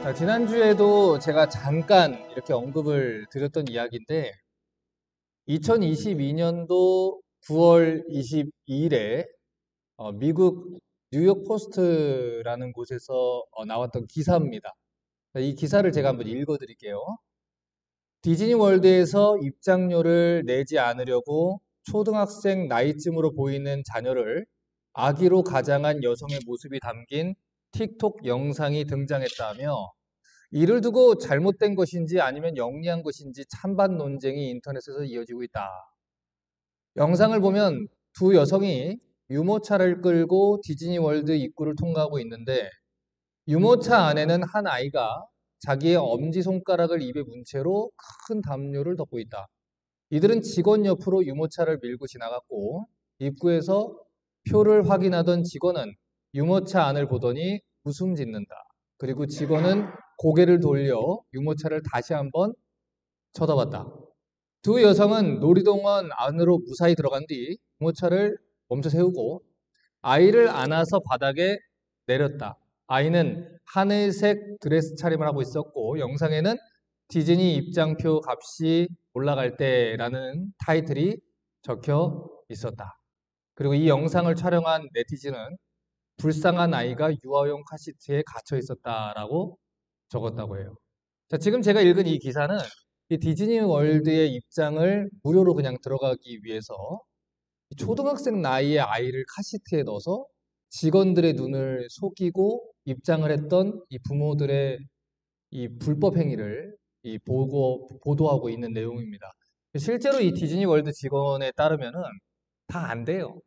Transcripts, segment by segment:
자, 지난주에도 제가 잠깐 이렇게 언급을 드렸던 이야기인데, 2022년도 9월 22일에 미국 뉴욕 포스트라는 곳에서 나왔던 기사입니다. 이 기사를 제가 한번 읽어 드릴게요. 디즈니 월드에서 입장료를 내지 않으려고 초등학생 나이쯤으로 보이는 자녀를 아기로 가장한 여성의 모습이 담긴 틱톡 영상이 등장했다며, 이를 두고 잘못된 것인지 아니면 영리한 것인지 찬반 논쟁이 인터넷에서 이어지고 있다. 영상을 보면 두 여성이 유모차를 끌고 디즈니 월드 입구를 통과하고 있는데, 유모차 안에는 한 아이가 자기의 엄지손가락을 입에 문 채로 큰 담요를 덮고 있다. 이들은 직원 옆으로 유모차를 밀고 지나갔고, 입구에서 표를 확인하던 직원은 유모차 안을 보더니 웃음 짓는다. 그리고 직원은 고개를 돌려 유모차를 다시 한번 쳐다봤다. 두 여성은 놀이동원 안으로 무사히 들어간 뒤 유모차를 멈춰 세우고 아이를 안아서 바닥에 내렸다. 아이는 하늘색 드레스 차림을 하고 있었고, 영상에는 디즈니 입장표 값이 올라갈 때라는 타이틀이 적혀 있었다. 그리고 이 영상을 촬영한 네티즌은 불쌍한 아이가 유아용 카시트에 갇혀 있었다라고 적었다고 해요. 자, 지금 제가 읽은 이 기사는 이 디즈니 월드의 입장을 무료로 그냥 들어가기 위해서 초등학생 나이의 아이를 카시트에 넣어서 직원들의 눈을 속이고 입장을 했던 이 부모들의 이 불법 행위를 보도하고 있는 내용입니다. 실제로 이 디즈니 월드 직원에 따르면은 다 안 돼요.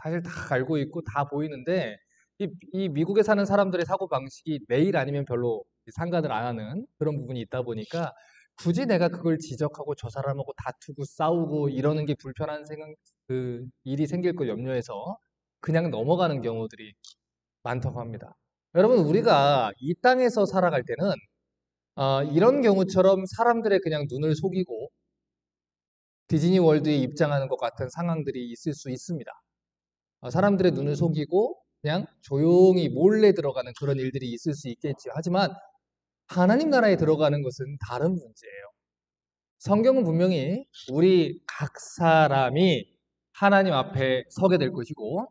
사실 다 알고 있고 다 보이는데, 이 미국에 사는 사람들의 사고 방식이 매일 아니면 별로 상관을 안 하는 그런 부분이 있다 보니까, 굳이 내가 그걸 지적하고 저 사람하고 다투고 싸우고 이러는 게 불편한 일이 생길 걸 염려해서 그냥 넘어가는 경우들이 많다고 합니다. 여러분, 우리가 이 땅에서 살아갈 때는 이런 경우처럼 사람들의 그냥 눈을 속이고 디즈니 월드에 입장하는 것 같은 상황들이 있을 수 있습니다. 사람들의 눈을 속이고 그냥 조용히 몰래 들어가는 그런 일들이 있을 수 있겠죠. 하지만 하나님 나라에 들어가는 것은 다른 문제예요. 성경은 분명히 우리 각 사람이 하나님 앞에 서게 될 것이고,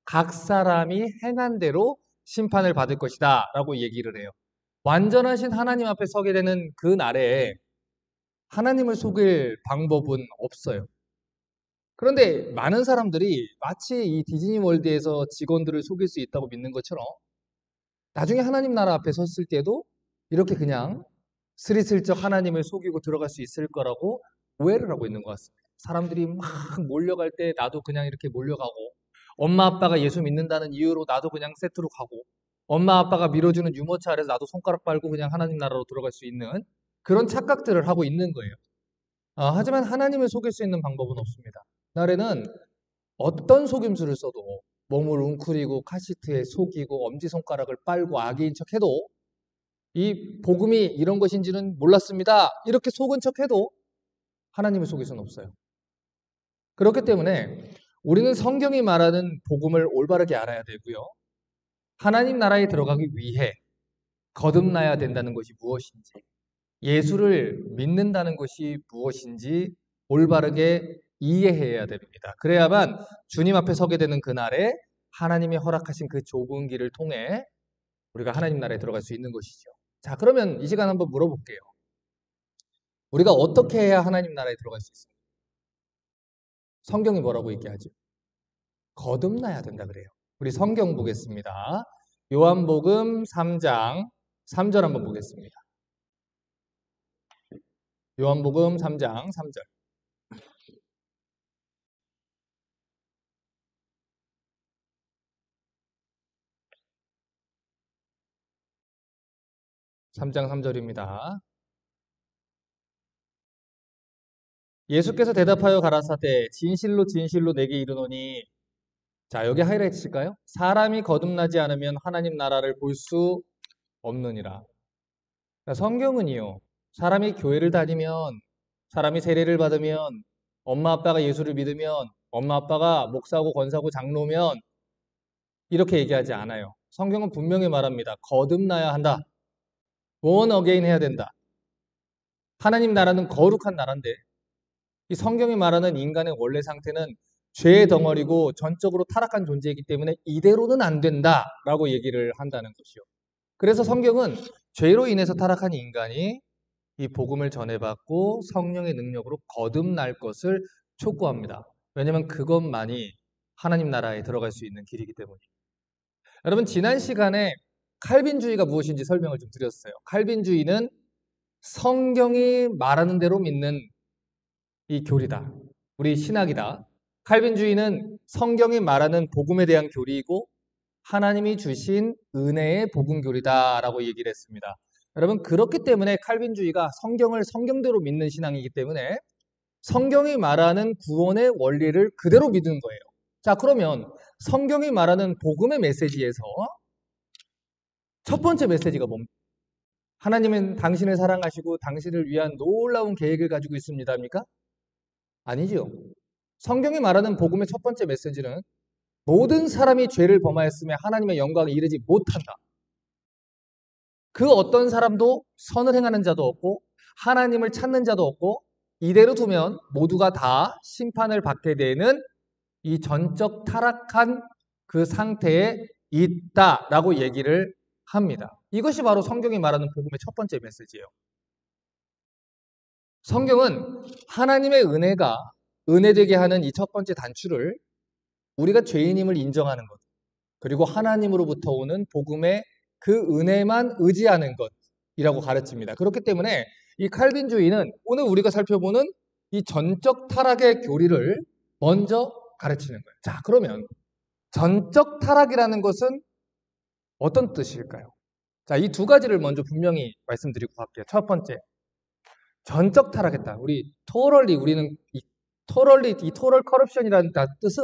각 사람이 행한 대로 심판을 받을 것이다 라고 얘기를 해요. 완전하신 하나님 앞에 서게 되는 그 날에 하나님을 속일 방법은 없어요. 그런데 많은 사람들이 마치 이 디즈니 월드에서 직원들을 속일 수 있다고 믿는 것처럼 나중에 하나님 나라 앞에 섰을 때도 이렇게 그냥 스리슬쩍 하나님을 속이고 들어갈 수 있을 거라고 오해를 하고 있는 것 같습니다. 사람들이 막 몰려갈 때 나도 그냥 이렇게 몰려가고, 엄마 아빠가 예수 믿는다는 이유로 나도 그냥 세트로 가고, 엄마 아빠가 밀어주는 유모차 아래서 나도 손가락 빨고 그냥 하나님 나라로 들어갈 수 있는 그런 착각들을 하고 있는 거예요. 하지만 하나님을 속일 수 있는 방법은 없습니다. 날에는 어떤 속임수를 써도, 몸을 웅크리고 카시트에 속이고 엄지손가락을 빨고 악의인 척해도, 이 복음이 이런 것인지는 몰랐습니다, 이렇게 속은 척해도 하나님을 속일 수는 없어요. 그렇기 때문에 우리는 성경이 말하는 복음을 올바르게 알아야 되고요. 하나님 나라에 들어가기 위해 거듭나야 된다는 것이 무엇인지, 예수를 믿는다는 것이 무엇인지 올바르게 이해해야 됩니다. 그래야만 주님 앞에 서게 되는 그날에 하나님이 허락하신 그 좁은 길을 통해 우리가 하나님 나라에 들어갈 수 있는 것이죠. 자, 그러면 이 시간 한번 물어볼게요. 우리가 어떻게 해야 하나님 나라에 들어갈 수 있습니까? 성경이 뭐라고 얘기하죠? 거듭나야 된다 그래요. 우리 성경 보겠습니다. 요한복음 3장 3절 한번 보겠습니다. 요한복음 3장 3절. 3장 3절입니다. 예수께서 대답하여 가라사대 진실로 진실로 내게 이르노니, 자, 여기 하이라이트 칠까요? 사람이 거듭나지 않으면 하나님 나라를 볼 수 없느니라. 성경은요, 사람이 교회를 다니면, 사람이 세례를 받으면, 엄마 아빠가 예수를 믿으면, 엄마 아빠가 목사고 권사고 장로면 이렇게 얘기하지 않아요. 성경은 분명히 말합니다. 거듭나야 한다. born again 해야 된다. 하나님 나라는 거룩한 나라인데 이 성경이 말하는 인간의 원래 상태는 죄의 덩어리고 전적으로 타락한 존재이기 때문에 이대로는 안 된다라고 얘기를 한다는 것이요. 그래서 성경은 죄로 인해서 타락한 인간이 이 복음을 전해받고 성령의 능력으로 거듭날 것을 촉구합니다. 왜냐하면 그것만이 하나님 나라에 들어갈 수 있는 길이기 때문입니다. 여러분 지난 시간에 칼빈주의가 무엇인지 설명을 좀 드렸어요. 칼빈주의는 성경이 말하는 대로 믿는 이 교리다. 우리 신학이다. 칼빈주의는 성경이 말하는 복음에 대한 교리이고 하나님이 주신 은혜의 복음 교리다라고 얘기를 했습니다. 여러분 그렇기 때문에 칼빈주의가 성경을 성경대로 믿는 신앙이기 때문에 성경이 말하는 구원의 원리를 그대로 믿는 거예요. 자 그러면 성경이 말하는 복음의 메시지에서 첫 번째 메시지가 뭡니까? 하나님은 당신을 사랑하시고 당신을 위한 놀라운 계획을 가지고 있습니다입니까? 아니죠. 성경이 말하는 복음의 첫 번째 메시지는 모든 사람이 죄를 범하였으며 하나님의 영광에 이르지 못한다. 그 어떤 사람도 선을 행하는 자도 없고 하나님을 찾는 자도 없고 이대로 두면 모두가 다 심판을 받게 되는 이 전적 타락한 그 상태에 있다라고 얘기를 합니다. 이것이 바로 성경이 말하는 복음의 첫 번째 메시지예요. 성경은 하나님의 은혜가 은혜되게 하는 이 첫 번째 단추를 우리가 죄인임을 인정하는 것, 그리고 하나님으로부터 오는 복음의 그 은혜만 의지하는 것이라고 가르칩니다. 그렇기 때문에 이 칼빈주의는 오늘 우리가 살펴보는 이 전적 타락의 교리를 먼저 가르치는 거예요. 자, 그러면 전적 타락이라는 것은 어떤 뜻일까요? 자, 이 두 가지를 먼저 분명히 말씀드리고 갈게요. 첫 번째, 전적 타락했다. 우리는 이 토럴 커럽션이라는 뜻은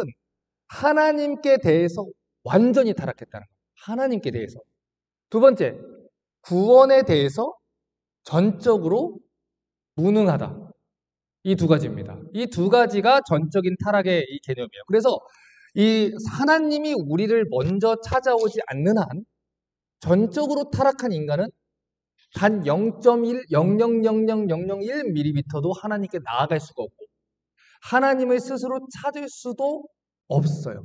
하나님께 대해서 완전히 타락했다는 거예요. 하나님께 대해서. 두 번째, 구원에 대해서 전적으로 무능하다. 이 두 가지입니다. 이 두 가지가 전적인 타락의 이 개념이에요. 그래서 이 하나님이 우리를 먼저 찾아오지 않는 한 전적으로 타락한 인간은 단 0.1, 0.0000001mm도 하나님께 나아갈 수가 없고 하나님을 스스로 찾을 수도 없어요.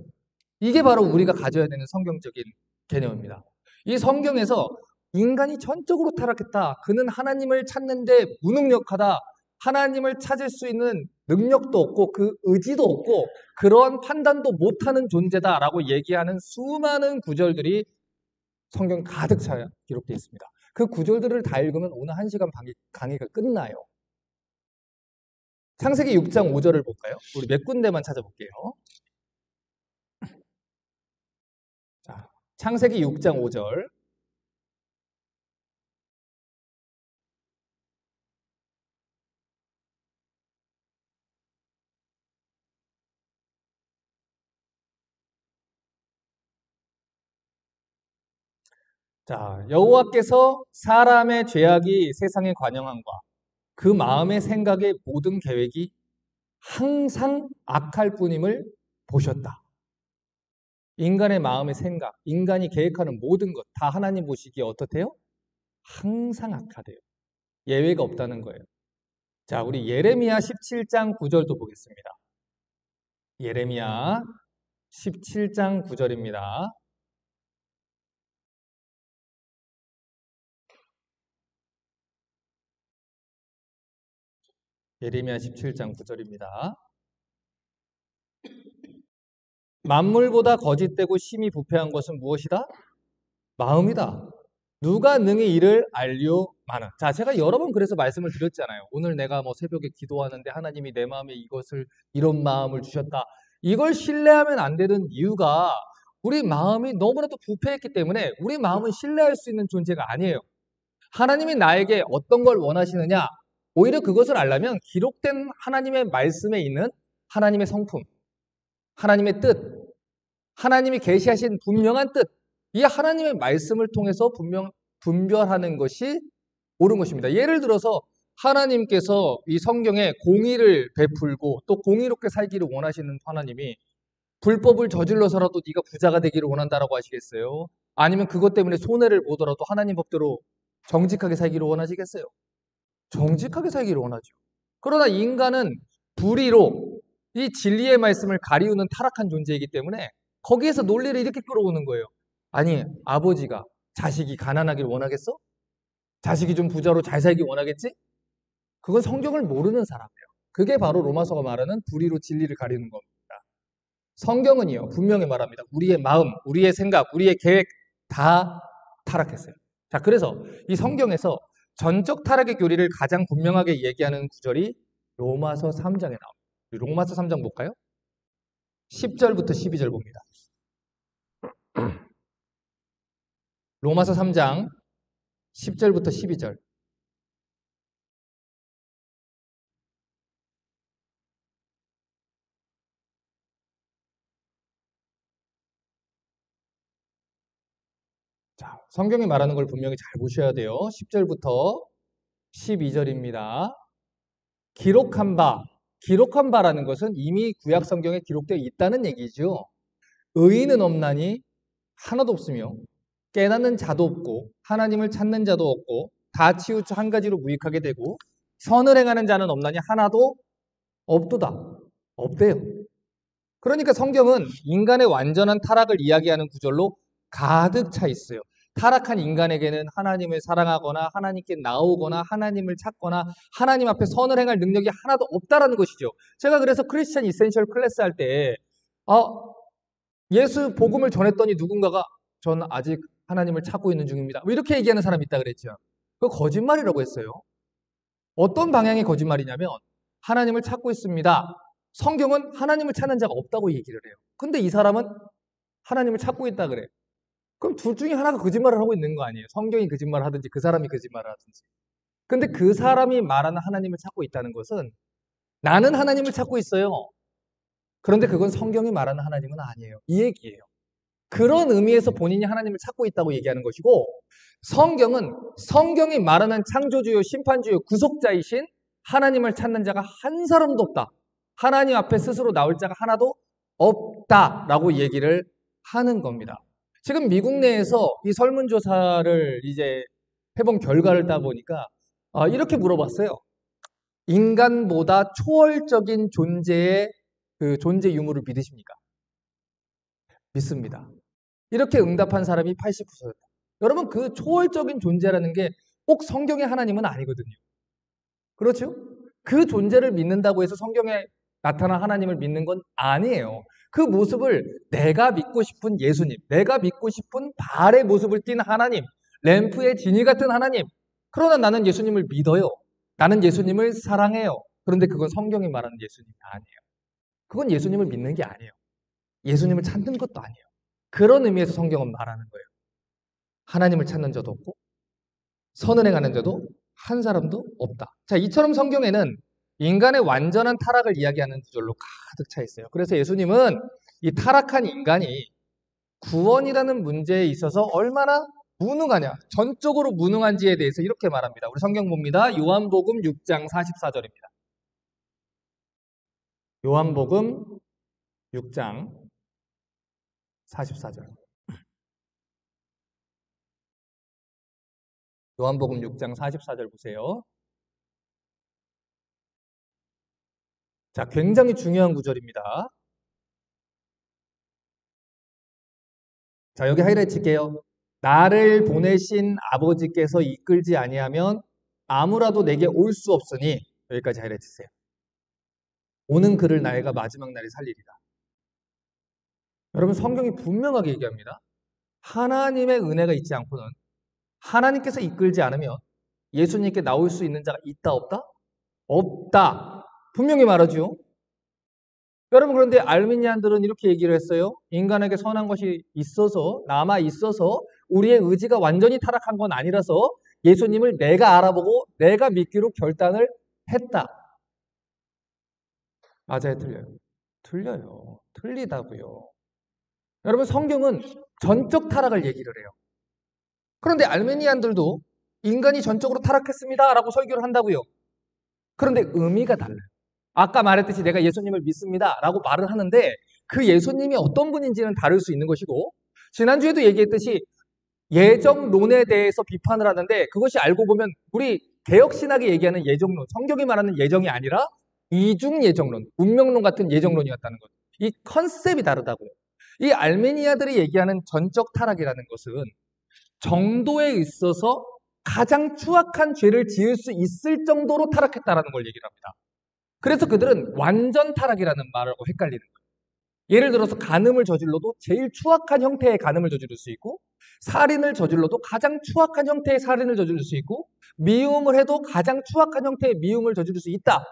이게 바로 우리가 가져야 되는 성경적인 개념입니다. 이 성경에서 인간이 전적으로 타락했다. 그는 하나님을 찾는데 무능력하다. 하나님을 찾을 수 있는 능력도 없고 그 의지도 없고 그러한 판단도 못하는 존재다라고 얘기하는 수많은 구절들이 성경 가득 차 기록되어 있습니다. 그 구절들을 다 읽으면 오늘 1시간 강의가 끝나요. 창세기 6장 5절을 볼까요? 우리 몇 군데만 찾아볼게요. 자, 창세기 6장 5절. 자, 여호와께서 사람의 죄악이 세상에 관영함과 그 마음의 생각의 모든 계획이 항상 악할 뿐임을 보셨다. 인간의 마음의 생각, 인간이 계획하는 모든 것 다 하나님 보시기에 어떻대요? 항상 악하대요. 예외가 없다는 거예요. 자, 우리 예레미야 17장 9절도 보겠습니다. 예레미야 17장 9절입니다. 예레미야 17장 9절입니다. 만물보다 거짓되고 심히 부패한 것은 무엇이다? 마음이다. 누가 능히 이를 알려마는. 자, 제가 여러 번 그래서 말씀을 드렸잖아요. 오늘 내가 뭐 새벽에 기도하는데 하나님이 내 마음에 이런 마음을 주셨다. 이걸 신뢰하면 안 되는 이유가 우리 마음이 너무나도 부패했기 때문에 우리 마음은 신뢰할 수 있는 존재가 아니에요. 하나님이 나에게 어떤 걸 원하시느냐? 오히려 그것을 알려면 기록된 하나님의 말씀에 있는 하나님의 성품, 하나님의 뜻, 하나님이 계시하신 분명한 뜻, 이 하나님의 말씀을 통해서 분별하는 것이 옳은 것입니다. 예를 들어서 하나님께서 이 성경에 공의를 베풀고 또 공의롭게 살기를 원하시는 하나님이 불법을 저질러서라도 네가 부자가 되기를 원한다라고 하시겠어요? 아니면 그것 때문에 손해를 보더라도 하나님 법대로 정직하게 살기를 원하시겠어요? 정직하게 살기를 원하죠. 그러나 인간은 불의로 이 진리의 말씀을 가리우는 타락한 존재이기 때문에 거기에서 논리를 이렇게 끌어오는 거예요. 아니, 아버지가 자식이 가난하길 원하겠어? 자식이 좀 부자로 잘 살길 원하겠지? 그건 성경을 모르는 사람이에요. 그게 바로 로마서가 말하는 불의로 진리를 가리는 겁니다. 성경은요, 분명히 말합니다. 우리의 마음, 우리의 생각, 우리의 계획 다 타락했어요. 자, 그래서 이 성경에서 전적 타락의 교리를 가장 분명하게 얘기하는 구절이 로마서 3장에 나옵니다. 로마서 3장 볼까요? 10절부터 12절 봅니다. 로마서 3장 10절부터 12절. 자, 성경이 말하는 걸 분명히 잘 보셔야 돼요. 10절부터 12절입니다. 기록한 바라는 것은 이미 구약 성경에 기록되어 있다는 얘기죠. 의인은 없나니 하나도 없으며 깨닫는 자도 없고 하나님을 찾는 자도 없고 다 치우쳐 한 가지로 무익하게 되고 선을 행하는 자는 없나니 하나도 없도다. 없대요. 그러니까 성경은 인간의 완전한 타락을 이야기하는 구절로 가득 차 있어요. 타락한 인간에게는 하나님을 사랑하거나 하나님께 나오거나 하나님을 찾거나 하나님 앞에 선을 행할 능력이 하나도 없다라는 것이죠. 제가 그래서 크리스천 이센셜 클래스 할 때 예수 복음을 전했더니 누군가가 전 아직 하나님을 찾고 있는 중입니다. 뭐 이렇게 얘기하는 사람이 있다 그랬죠. 그거 거짓말이라고 했어요. 어떤 방향의 거짓말이냐면 하나님을 찾고 있습니다. 성경은 하나님을 찾는 자가 없다고 얘기를 해요. 근데 이 사람은 하나님을 찾고 있다 그래. 그럼 둘 중에 하나가 거짓말을 하고 있는 거 아니에요? 성경이 거짓말을 하든지 그 사람이 거짓말을 하든지. 근데 그 사람이 말하는 하나님을 찾고 있다는 것은 나는 하나님을 찾고 있어요. 그런데 그건 성경이 말하는 하나님은 아니에요. 이 얘기예요. 그런 의미에서 본인이 하나님을 찾고 있다고 얘기하는 것이고 성경은 성경이 말하는 창조주요 심판주요 구속자이신 하나님을 찾는 자가 한 사람도 없다. 하나님 앞에 스스로 나올 자가 하나도 없다라고 얘기를 하는 겁니다. 지금 미국 내에서 이 설문조사를 이제 해본 결과를 따보니까 이렇게 물어봤어요. 인간보다 초월적인 존재의 그 존재 유무를 믿으십니까? 믿습니다. 이렇게 응답한 사람이 80%. 여러분 그 초월적인 존재라는 게 꼭 성경의 하나님은 아니거든요. 그렇죠? 그 존재를 믿는다고 해서 성경에 나타난 하나님을 믿는 건 아니에요. 그 모습을 내가 믿고 싶은 예수님, 내가 믿고 싶은 바알의 모습을 띤 하나님, 램프의 진이 같은 하나님. 그러나 나는 예수님을 믿어요. 나는 예수님을 사랑해요. 그런데 그건 성경이 말하는 예수님이 아니에요. 그건 예수님을 믿는 게 아니에요. 예수님을 찾는 것도 아니에요. 그런 의미에서 성경은 말하는 거예요. 하나님을 찾는 자도 없고 선을 행하는 자도 한 사람도 없다. 자, 이처럼 성경에는 인간의 완전한 타락을 이야기하는 구절로 가득 차 있어요. 그래서 예수님은 이 타락한 인간이 구원이라는 문제에 있어서 얼마나 무능하냐, 전적으로 무능한지에 대해서 이렇게 말합니다. 우리 성경 봅니다. 요한복음 6장 44절입니다. 요한복음 6장 44절. 요한복음 6장 44절 보세요. 자, 굉장히 중요한 구절입니다. 자, 여기 하이라이트 칠게요. 나를 보내신 아버지께서 이끌지 아니하면 아무라도 내게 올 수 없으니 여기까지 하이라이트 치세요. 오는 그를 나이가 마지막 날에 살리리라. 여러분 성경이 분명하게 얘기합니다. 하나님의 은혜가 있지 않고는 하나님께서 이끌지 않으면 예수님께 나올 수 있는 자가 있다 없다? 없다. 분명히 말하죠. 여러분 그런데 알미니안들은 이렇게 얘기를 했어요. 인간에게 선한 것이 있어서 남아 있어서 우리의 의지가 완전히 타락한 건 아니라서 예수님을 내가 알아보고 내가 믿기로 결단을 했다. 맞아요, 틀려요? 틀려요. 틀리다고요. 여러분 성경은 전적 타락을 얘기를 해요. 그런데 알메니안들도 인간이 전적으로 타락했습니다 라고 설교를 한다고요. 그런데 의미가 달라요. 아까 말했듯이 내가 예수님을 믿습니다 라고 말을 하는데 그 예수님이 어떤 분인지는 다를 수 있는 것이고 지난주에도 얘기했듯이 예정론에 대해서 비판을 하는데 그것이 알고 보면 우리 개혁신학이 얘기하는 예정론, 성경이 말하는 예정이 아니라 이중예정론, 운명론 같은 예정론이었다는 것. 이 컨셉이 다르다고. 이 알메니아들이 얘기하는 전적 타락이라는 것은 정도에 있어서 가장 추악한 죄를 지을 수 있을 정도로 타락했다라는 걸 얘기를 합니다. 그래서 그들은 완전 타락이라는 말하고 헷갈리는 거예요. 예를 들어서 간음을 저질러도 제일 추악한 형태의 간음을 저지를 수 있고, 살인을 저질러도 가장 추악한 형태의 살인을 저지를 수 있고, 미움을 해도 가장 추악한 형태의 미움을 저지를 수 있다.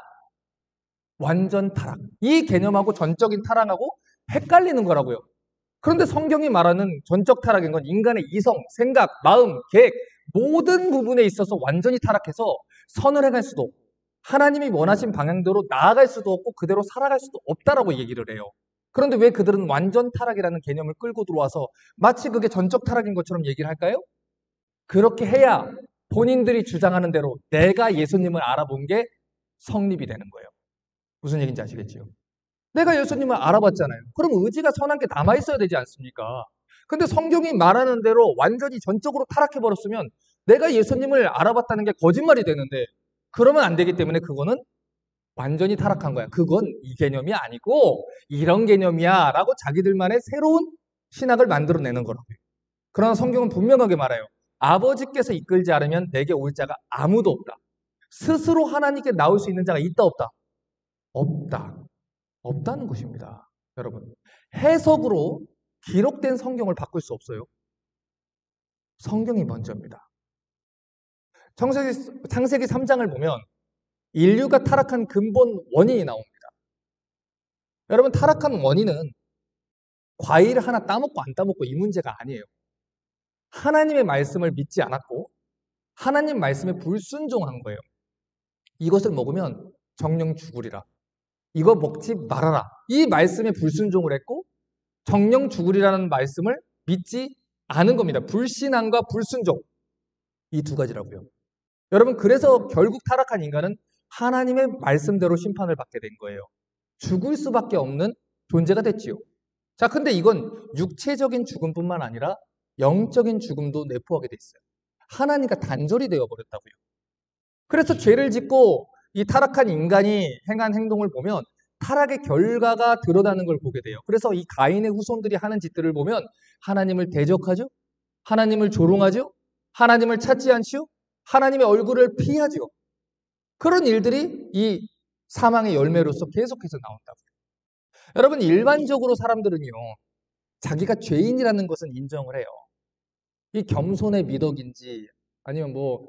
완전 타락. 이 개념하고 전적인 타락하고 헷갈리는 거라고요. 그런데 성경이 말하는 전적 타락인 건 인간의 이성, 생각, 마음, 계획 모든 부분에 있어서 완전히 타락해서 선을 행할 수도 없고 하나님이 원하신 방향대로 나아갈 수도 없고 그대로 살아갈 수도 없다라고 얘기를 해요. 그런데 왜 그들은 완전 타락이라는 개념을 끌고 들어와서 마치 그게 전적 타락인 것처럼 얘기를 할까요? 그렇게 해야 본인들이 주장하는 대로 내가 예수님을 알아본 게 성립이 되는 거예요. 무슨 얘기인지 아시겠지요? 내가 예수님을 알아봤잖아요. 그럼 의지가 선한 게 남아있어야 되지 않습니까? 근데 성경이 말하는 대로 완전히 전적으로 타락해버렸으면 내가 예수님을 알아봤다는 게 거짓말이 되는데 그러면 안 되기 때문에 그거는 완전히 타락한 거야. 그건 이 개념이 아니고 이런 개념이야 라고 자기들만의 새로운 신학을 만들어내는 거라고요. 그러나 성경은 분명하게 말해요. 아버지께서 이끌지 않으면 내게 올 자가 아무도 없다. 스스로 하나님께 나올 수 있는 자가 있다 없다? 없다. 없다는 것입니다. 여러분, 해석으로 기록된 성경을 바꿀 수 없어요. 성경이 먼저입니다. 창세기 3장을 보면 인류가 타락한 근본 원인이 나옵니다. 여러분, 타락한 원인은 과일 하나 따먹고 안 따먹고 이 문제가 아니에요. 하나님의 말씀을 믿지 않았고 하나님 말씀에 불순종한 거예요. 이것을 먹으면 정령 죽으리라. 이거 먹지 말아라. 이 말씀에 불순종을 했고 정령 죽으리라는 말씀을 믿지 않은 겁니다. 불신앙과 불순종. 이 두 가지라고요. 여러분, 그래서 결국 타락한 인간은 하나님의 말씀대로 심판을 받게 된 거예요. 죽을 수밖에 없는 존재가 됐지요. 자, 근데 이건 육체적인 죽음뿐만 아니라 영적인 죽음도 내포하게 돼 있어요. 하나님과 단절이 되어 버렸다고요. 그래서 죄를 짓고 이 타락한 인간이 행한 행동을 보면 타락의 결과가 드러나는 걸 보게 돼요. 그래서 이 가인의 후손들이 하는 짓들을 보면 하나님을 대적하죠? 하나님을 조롱하죠? 하나님을 찾지 않지요? 하나님의 얼굴을 피하죠? 그런 일들이 이 사망의 열매로서 계속해서 나온다고요. 여러분, 일반적으로 사람들은요, 자기가 죄인이라는 것은 인정을 해요. 이 겸손의 미덕인지 아니면 뭐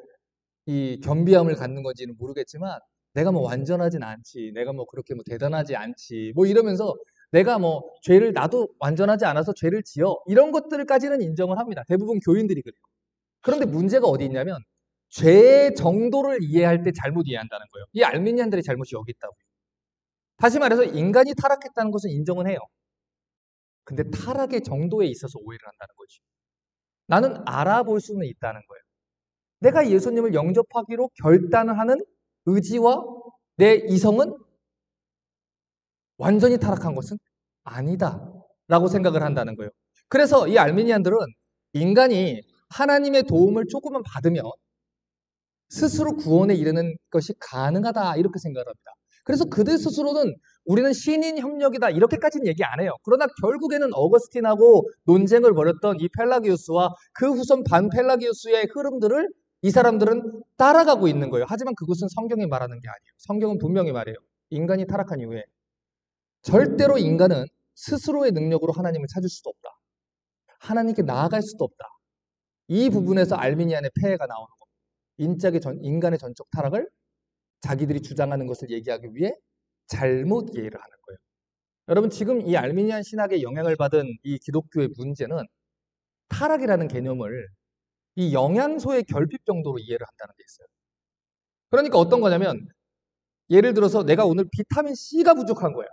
이 겸비함을 갖는 건지는 모르겠지만 내가 뭐 완전하진 않지, 내가 뭐 그렇게 뭐 대단하지 않지, 뭐 이러면서 내가 뭐 죄를 나도 완전하지 않아서 죄를 지어 이런 것들까지는 인정을 합니다. 대부분 교인들이 그래요. 그런데 문제가 어디 있냐면 죄의 정도를 이해할 때 잘못 이해한다는 거예요. 이 알미니안들의 잘못이 여기 있다고요. 다시 말해서 인간이 타락했다는 것은 인정은 해요. 근데 타락의 정도에 있어서 오해를 한다는 거지. 나는 알아볼 수는 있다는 거예요. 내가 예수님을 영접하기로 결단을 하는 의지와 내 이성은 완전히 타락한 것은 아니다 라고 생각을 한다는 거예요. 그래서 이 알미니안들은 인간이 하나님의 도움을 조금만 받으면 스스로 구원에 이르는 것이 가능하다 이렇게 생각을 합니다. 그래서 그들 스스로는 우리는 신인 협력이다 이렇게까지는 얘기 안 해요. 그러나 결국에는 어거스틴하고 논쟁을 벌였던 이 펠라기우스와 그 후손 반펠라기우스의 흐름들을 이 사람들은 따라가고 있는 거예요. 하지만 그것은 성경이 말하는 게 아니에요. 성경은 분명히 말해요. 인간이 타락한 이후에 절대로 인간은 스스로의 능력으로 하나님을 찾을 수도 없다. 하나님께 나아갈 수도 없다. 이 부분에서 알미니안의 폐해가 나오는 겁니다. 인간의 전적 타락을 자기들이 주장하는 것을 얘기하기 위해 잘못 이해를 하는 거예요. 여러분, 지금 이 알미니안 신학의 영향을 받은 이 기독교의 문제는 타락이라는 개념을 이 영양소의 결핍 정도로 이해를 한다는 게 있어요. 그러니까 어떤 거냐면 예를 들어서 내가 오늘 비타민 C가 부족한 거야.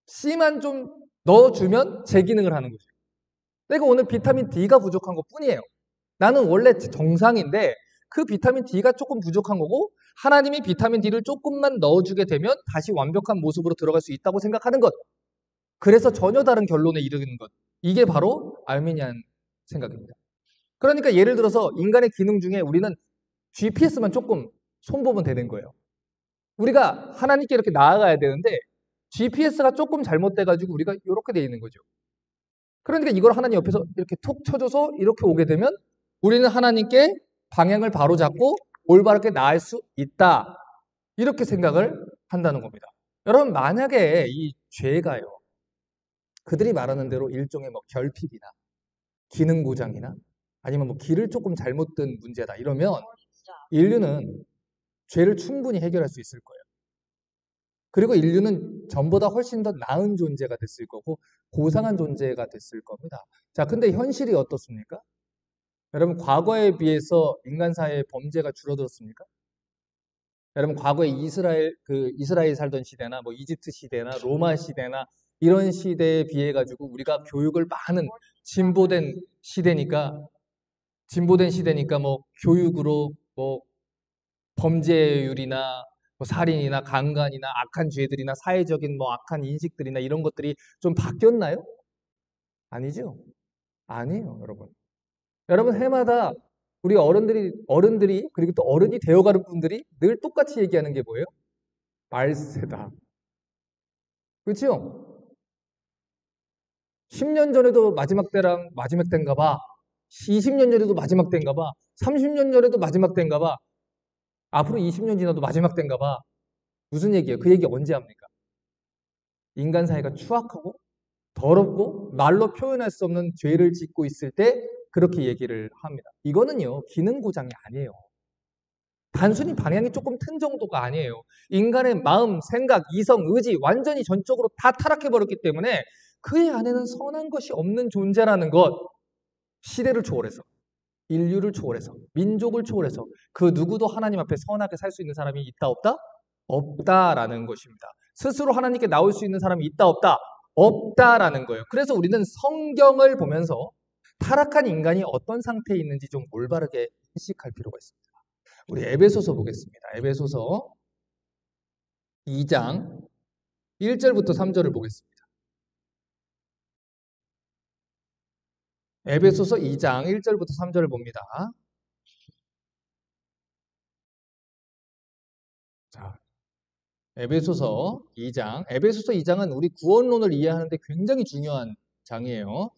C만 좀 넣어주면 제 기능을 하는 거죠. 내가 오늘 비타민 D가 부족한 것 뿐이에요. 나는 원래 정상인데 그 비타민 D가 조금 부족한 거고 하나님이 비타민 D를 조금만 넣어주게 되면 다시 완벽한 모습으로 들어갈 수 있다고 생각하는 것. 그래서 전혀 다른 결론에 이르는 것. 이게 바로 알미니안 생각입니다. 그러니까 예를 들어서 인간의 기능 중에 우리는 GPS만 조금 손보면 되는 거예요. 우리가 하나님께 이렇게 나아가야 되는데 GPS가 조금 잘못돼가지고 우리가 이렇게 돼 있는 거죠. 그러니까 이걸 하나님 옆에서 이렇게 톡 쳐줘서 이렇게 오게 되면 우리는 하나님께 방향을 바로 잡고 올바르게 나을 수 있다. 이렇게 생각을 한다는 겁니다. 여러분, 만약에 이 죄가요, 그들이 말하는 대로 일종의 뭐 결핍이나 기능 고장이나 아니면 뭐 길을 조금 잘못 든 문제다 이러면 인류는 죄를 충분히 해결할 수 있을 거예요. 그리고 인류는 전보다 훨씬 더 나은 존재가 됐을 거고 고상한 존재가 됐을 겁니다. 자, 근데 현실이 어떻습니까? 여러분, 과거에 비해서 인간 사회의 범죄가 줄어들었습니까? 여러분, 과거에 이스라엘 살던 시대나 뭐 이집트 시대나 로마 시대나 이런 시대에 비해 가지고 우리가 교육을 많은 진보된 시대니까 뭐 교육으로 뭐 범죄율이나 뭐 살인이나 강간이나 악한 죄들이나 사회적인 뭐 악한 인식들이나 이런 것들이 좀 바뀌었나요? 아니죠. 아니에요, 여러분. 여러분, 해마다 우리 어른들이 그리고 또 어른이 되어가는 분들이 늘 똑같이 얘기하는 게 뭐예요? 말세다. 그렇죠? 10년 전에도 마지막 때랑 마지막 때인가 봐. 20년 전에도 마지막 때인가 봐. 30년 전에도 마지막 때인가 봐. 앞으로 20년 지나도 마지막 때인가 봐. 무슨 얘기예요? 그 얘기 언제 합니까? 인간 사회가 추악하고 더럽고 말로 표현할 수 없는 죄를 짓고 있을 때 그렇게 얘기를 합니다. 이거는요, 기능 고장이 아니에요. 단순히 방향이 조금 튼 정도가 아니에요. 인간의 마음, 생각, 이성, 의지 완전히 전적으로 다 타락해버렸기 때문에 그의 안에는 선한 것이 없는 존재라는 것, 시대를 초월해서, 인류를 초월해서, 민족을 초월해서 그 누구도 하나님 앞에 선하게 살 수 있는 사람이 있다 없다? 없다라는 것입니다. 스스로 하나님께 나올 수 있는 사람이 있다 없다? 없다라는 거예요. 그래서 우리는 성경을 보면서 타락한 인간이 어떤 상태에 있는지 좀 올바르게 인식할 필요가 있습니다. 우리 에베소서 보겠습니다. 에베소서 2장 1절부터 3절을 보겠습니다. 에베소서 2장 1절부터 3절을 봅니다. 자, 에베소서 2장은 우리 구원론을 이해하는데 굉장히 중요한 장이에요.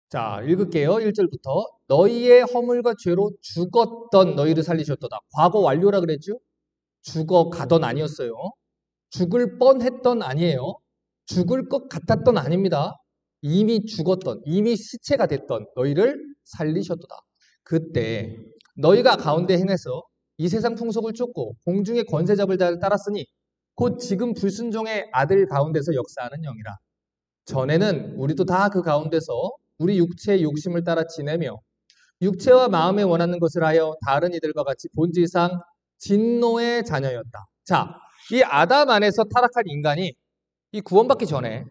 자, 읽을게요. 1절부터. 너희의 허물과 죄로 죽었던 너희를 살리셨도다. 과거 완료라 그랬죠? 죽어가던 아니었어요. 죽을 뻔했던 아니에요. 죽을 것 같았던 아닙니다. 이미 죽었던, 이미 시체가 됐던 너희를 살리셨도다. 그때 너희가 가운데 행해서 이 세상 풍속을 쫓고 공중의 권세 잡을 자를 따랐으니 곧 지금 불순종의 아들 가운데서 역사하는 영이라. 전에는 우리도 다 그 가운데서 우리 육체의 욕심을 따라 지내며 육체와 마음에 원하는 것을 하여 다른 이들과 같이 본질상 진노의 자녀였다. 자, 이 아담 안에서 타락한 인간이 이 구원받기 전에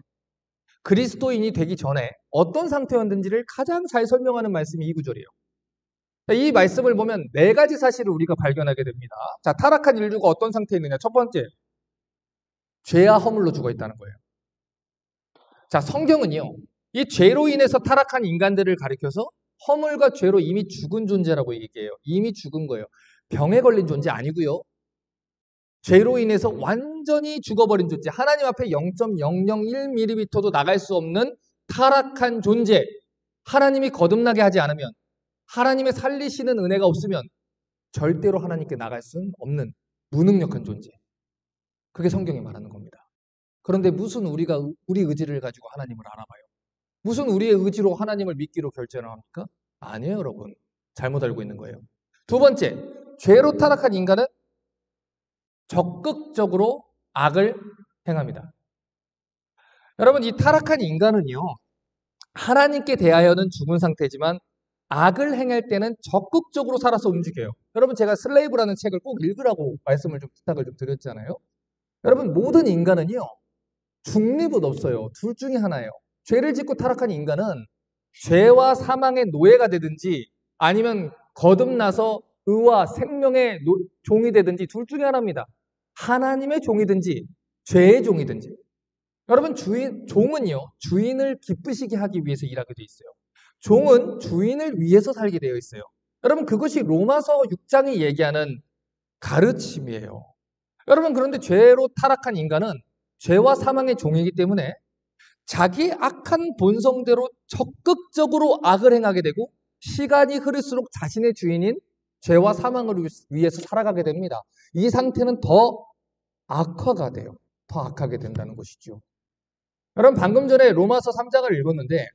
그리스도인이 되기 전에 어떤 상태였는지를 가장 잘 설명하는 말씀이 이 구절이에요. 이 말씀을 보면 네 가지 사실을 우리가 발견하게 됩니다. 자, 타락한 인류가 어떤 상태에 있느냐? 첫 번째, 죄와 허물로 죽어 있다는 거예요. 자, 성경은요, 이 죄로 인해서 타락한 인간들을 가리켜서 허물과 죄로 이미 죽은 존재라고 얘기해요. 이미 죽은 거예요. 병에 걸린 존재 아니고요. 죄로 인해서 완전히 죽어버린 존재, 하나님 앞에 0.001mm도 나갈 수 없는 타락한 존재, 하나님이 거듭나게 하지 않으면, 하나님의 살리시는 은혜가 없으면 절대로 하나님께 나갈 수는 없는 무능력한 존재. 그게 성경이 말하는 겁니다. 그런데 무슨 우리가 우리 의지를 가지고 하나님을 알아봐요? 무슨 우리의 의지로 하나님을 믿기로 결정을 합니까? 아니에요, 여러분. 잘못 알고 있는 거예요. 두 번째, 죄로 타락한 인간은 적극적으로 악을 행합니다. 여러분, 이 타락한 인간은요, 하나님께 대하여는 죽은 상태지만 악을 행할 때는 적극적으로 살아서 움직여요. 여러분, 제가 슬레이브라는 책을 꼭 읽으라고 말씀을 좀 부탁을 좀 드렸잖아요. 여러분, 모든 인간은요, 중립은 없어요. 둘 중에 하나예요. 죄를 짓고 타락한 인간은 죄와 사망의 노예가 되든지 아니면 거듭나서 의와 생명의 종이 되든지 둘 중에 하나입니다. 하나님의 종이든지 죄의 종이든지. 여러분, 종은요, 주인을 기쁘시게 하기 위해서 일하게 돼 있어요. 종은 주인을 위해서 살게 되어 있어요. 여러분, 그것이 로마서 6장이 얘기하는 가르침이에요. 여러분, 그런데 죄로 타락한 인간은 죄와 사망의 종이기 때문에 자기 악한 본성대로 적극적으로 악을 행하게 되고 시간이 흐를수록 자신의 주인인 죄와 사망을 위해서 살아가게 됩니다. 이 상태는 더 악화가 돼요. 더 악하게 된다는 것이죠. 여러분, 방금 전에 로마서 3장을 읽었는데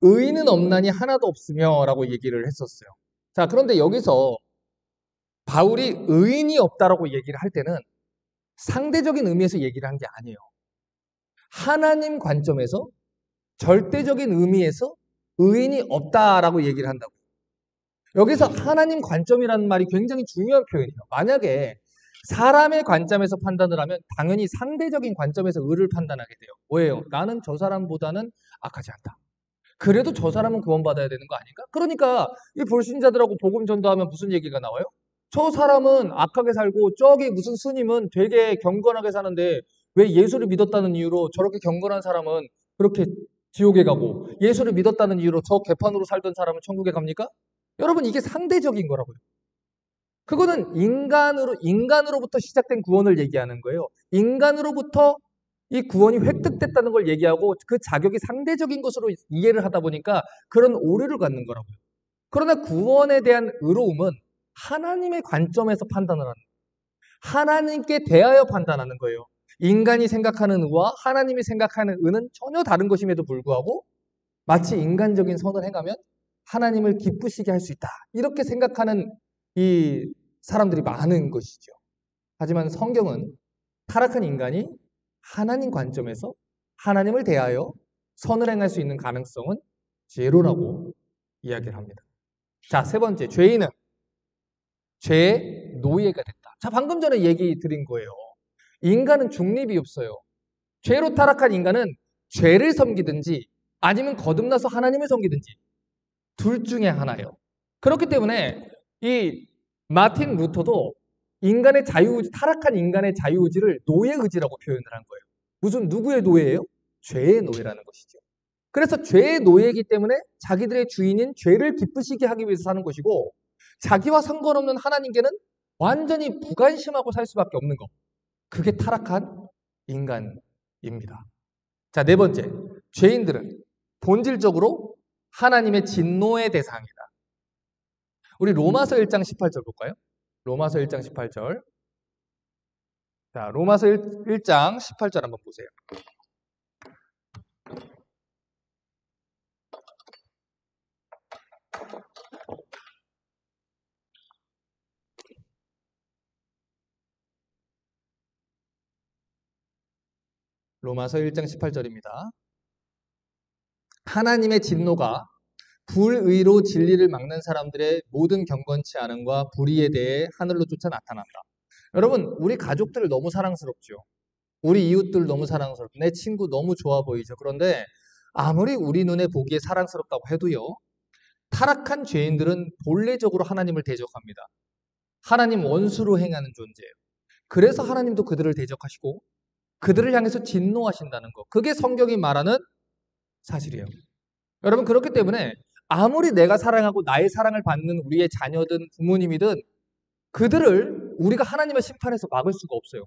의인은 없나니 하나도 없으며 라고 얘기를 했었어요. 자, 그런데 여기서 바울이 의인이 없다라고 얘기를 할 때는 상대적인 의미에서 얘기를 한 게 아니에요. 하나님 관점에서 절대적인 의미에서 의인이 없다라고 얘기를 한다고. 여기서 하나님 관점이라는 말이 굉장히 중요한 표현이에요. 만약에 사람의 관점에서 판단을 하면 당연히 상대적인 관점에서 의를 판단하게 돼요. 뭐예요? 나는 저 사람보다는 악하지 않다. 그래도 저 사람은 구원받아야 되는 거 아닌가? 그러니까 이 불신자들하고 복음 전도하면 무슨 얘기가 나와요? 저 사람은 악하게 살고 저기 무슨 스님은 되게 경건하게 사는데 왜 예수를 믿었다는 이유로 저렇게 경건한 사람은 그렇게 지옥에 가고 예수를 믿었다는 이유로 저 개판으로 살던 사람은 천국에 갑니까? 여러분, 이게 상대적인 거라고요. 그거는 인간으로부터 시작된 구원을 얘기하는 거예요. 인간으로부터 이 구원이 획득됐다는 걸 얘기하고 그 자격이 상대적인 것으로 이해를 하다 보니까 그런 오류를 갖는 거라고요. 그러나 구원에 대한 의로움은 하나님의 관점에서 판단을 하는 거예요. 하나님께 대하여 판단하는 거예요. 인간이 생각하는 의와 하나님이 생각하는 의는 전혀 다른 것임에도 불구하고 마치 인간적인 선을 행하면 하나님을 기쁘시게 할 수 있다. 이렇게 생각하는 이 사람들이 많은 것이죠. 하지만 성경은 타락한 인간이 하나님 관점에서 하나님을 대하여 선을 행할 수 있는 가능성은 제로라고 이야기를 합니다. 자, 세 번째, 죄인은 죄의 노예가 됐다. 자, 방금 전에 얘기 드린 거예요. 인간은 중립이 없어요. 죄로 타락한 인간은 죄를 섬기든지 아니면 거듭나서 하나님을 섬기든지 둘 중에 하나예요. 그렇기 때문에 이 마틴 루터도 인간의 자유의지, 타락한 인간의 자유의지를 노예의지라고 표현을 한 거예요. 무슨 누구의 노예예요? 죄의 노예라는 것이죠. 그래서 죄의 노예이기 때문에 자기들의 주인인 죄를 기쁘시게 하기 위해서 사는 것이고 자기와 상관없는 하나님께는 완전히 무관심하고 살 수밖에 없는 것. 그게 타락한 인간입니다. 자, 네 번째, 죄인들은 본질적으로 하나님의 진노의 대상이다. 우리 로마서 1장 18절 볼까요? 로마서 1장 18절. 자, 로마서 1장 18절 한번 보세요. 로마서 1장 18절입니다. 하나님의 진노가 불의로 진리를 막는 사람들의 모든 경건치 않음과 불의에 대해 하늘로 쫓아 나타난다. 여러분, 우리 가족들 너무 사랑스럽죠. 우리 이웃들 너무 사랑스럽고 내 친구 너무 좋아 보이죠. 그런데 아무리 우리 눈에 보기에 사랑스럽다고 해도요. 타락한 죄인들은 본래적으로 하나님을 대적합니다. 하나님 원수로 행하는 존재예요. 그래서 하나님도 그들을 대적하시고 그들을 향해서 진노하신다는 것. 그게 성경이 말하는 사실이에요. 여러분, 그렇기 때문에 아무리 내가 사랑하고 나의 사랑을 받는 우리의 자녀든 부모님이든 그들을 우리가 하나님의 심판에서 막을 수가 없어요.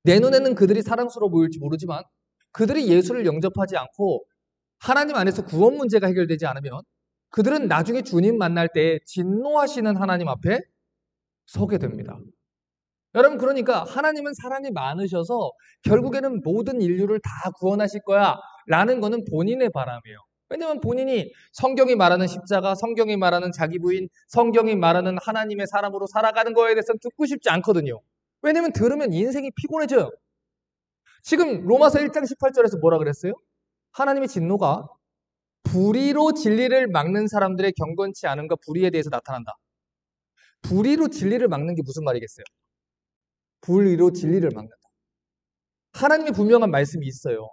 내 눈에는 그들이 사랑스러워 보일지 모르지만 그들이 예수를 영접하지 않고 하나님 안에서 구원 문제가 해결되지 않으면 그들은 나중에 주님 만날 때 진노하시는 하나님 앞에 서게 됩니다. 여러분, 그러니까 하나님은 사랑이 많으셔서 결국에는 모든 인류를 다 구원하실 거야 라는 거는 본인의 바람이에요. 왜냐하면 본인이 성경이 말하는 십자가, 성경이 말하는 자기 부인, 성경이 말하는 하나님의 사람으로 살아가는 거에 대해서는 듣고 싶지 않거든요. 왜냐하면 들으면 인생이 피곤해져요. 지금 로마서 1장 18절에서 뭐라 그랬어요? 하나님의 진노가 불의로 진리를 막는 사람들의 경건치 않음과 불의에 대해서 나타난다. 불의로 진리를 막는 게 무슨 말이겠어요? 불의로 진리를 막는다. 하나님의 분명한 말씀이 있어요.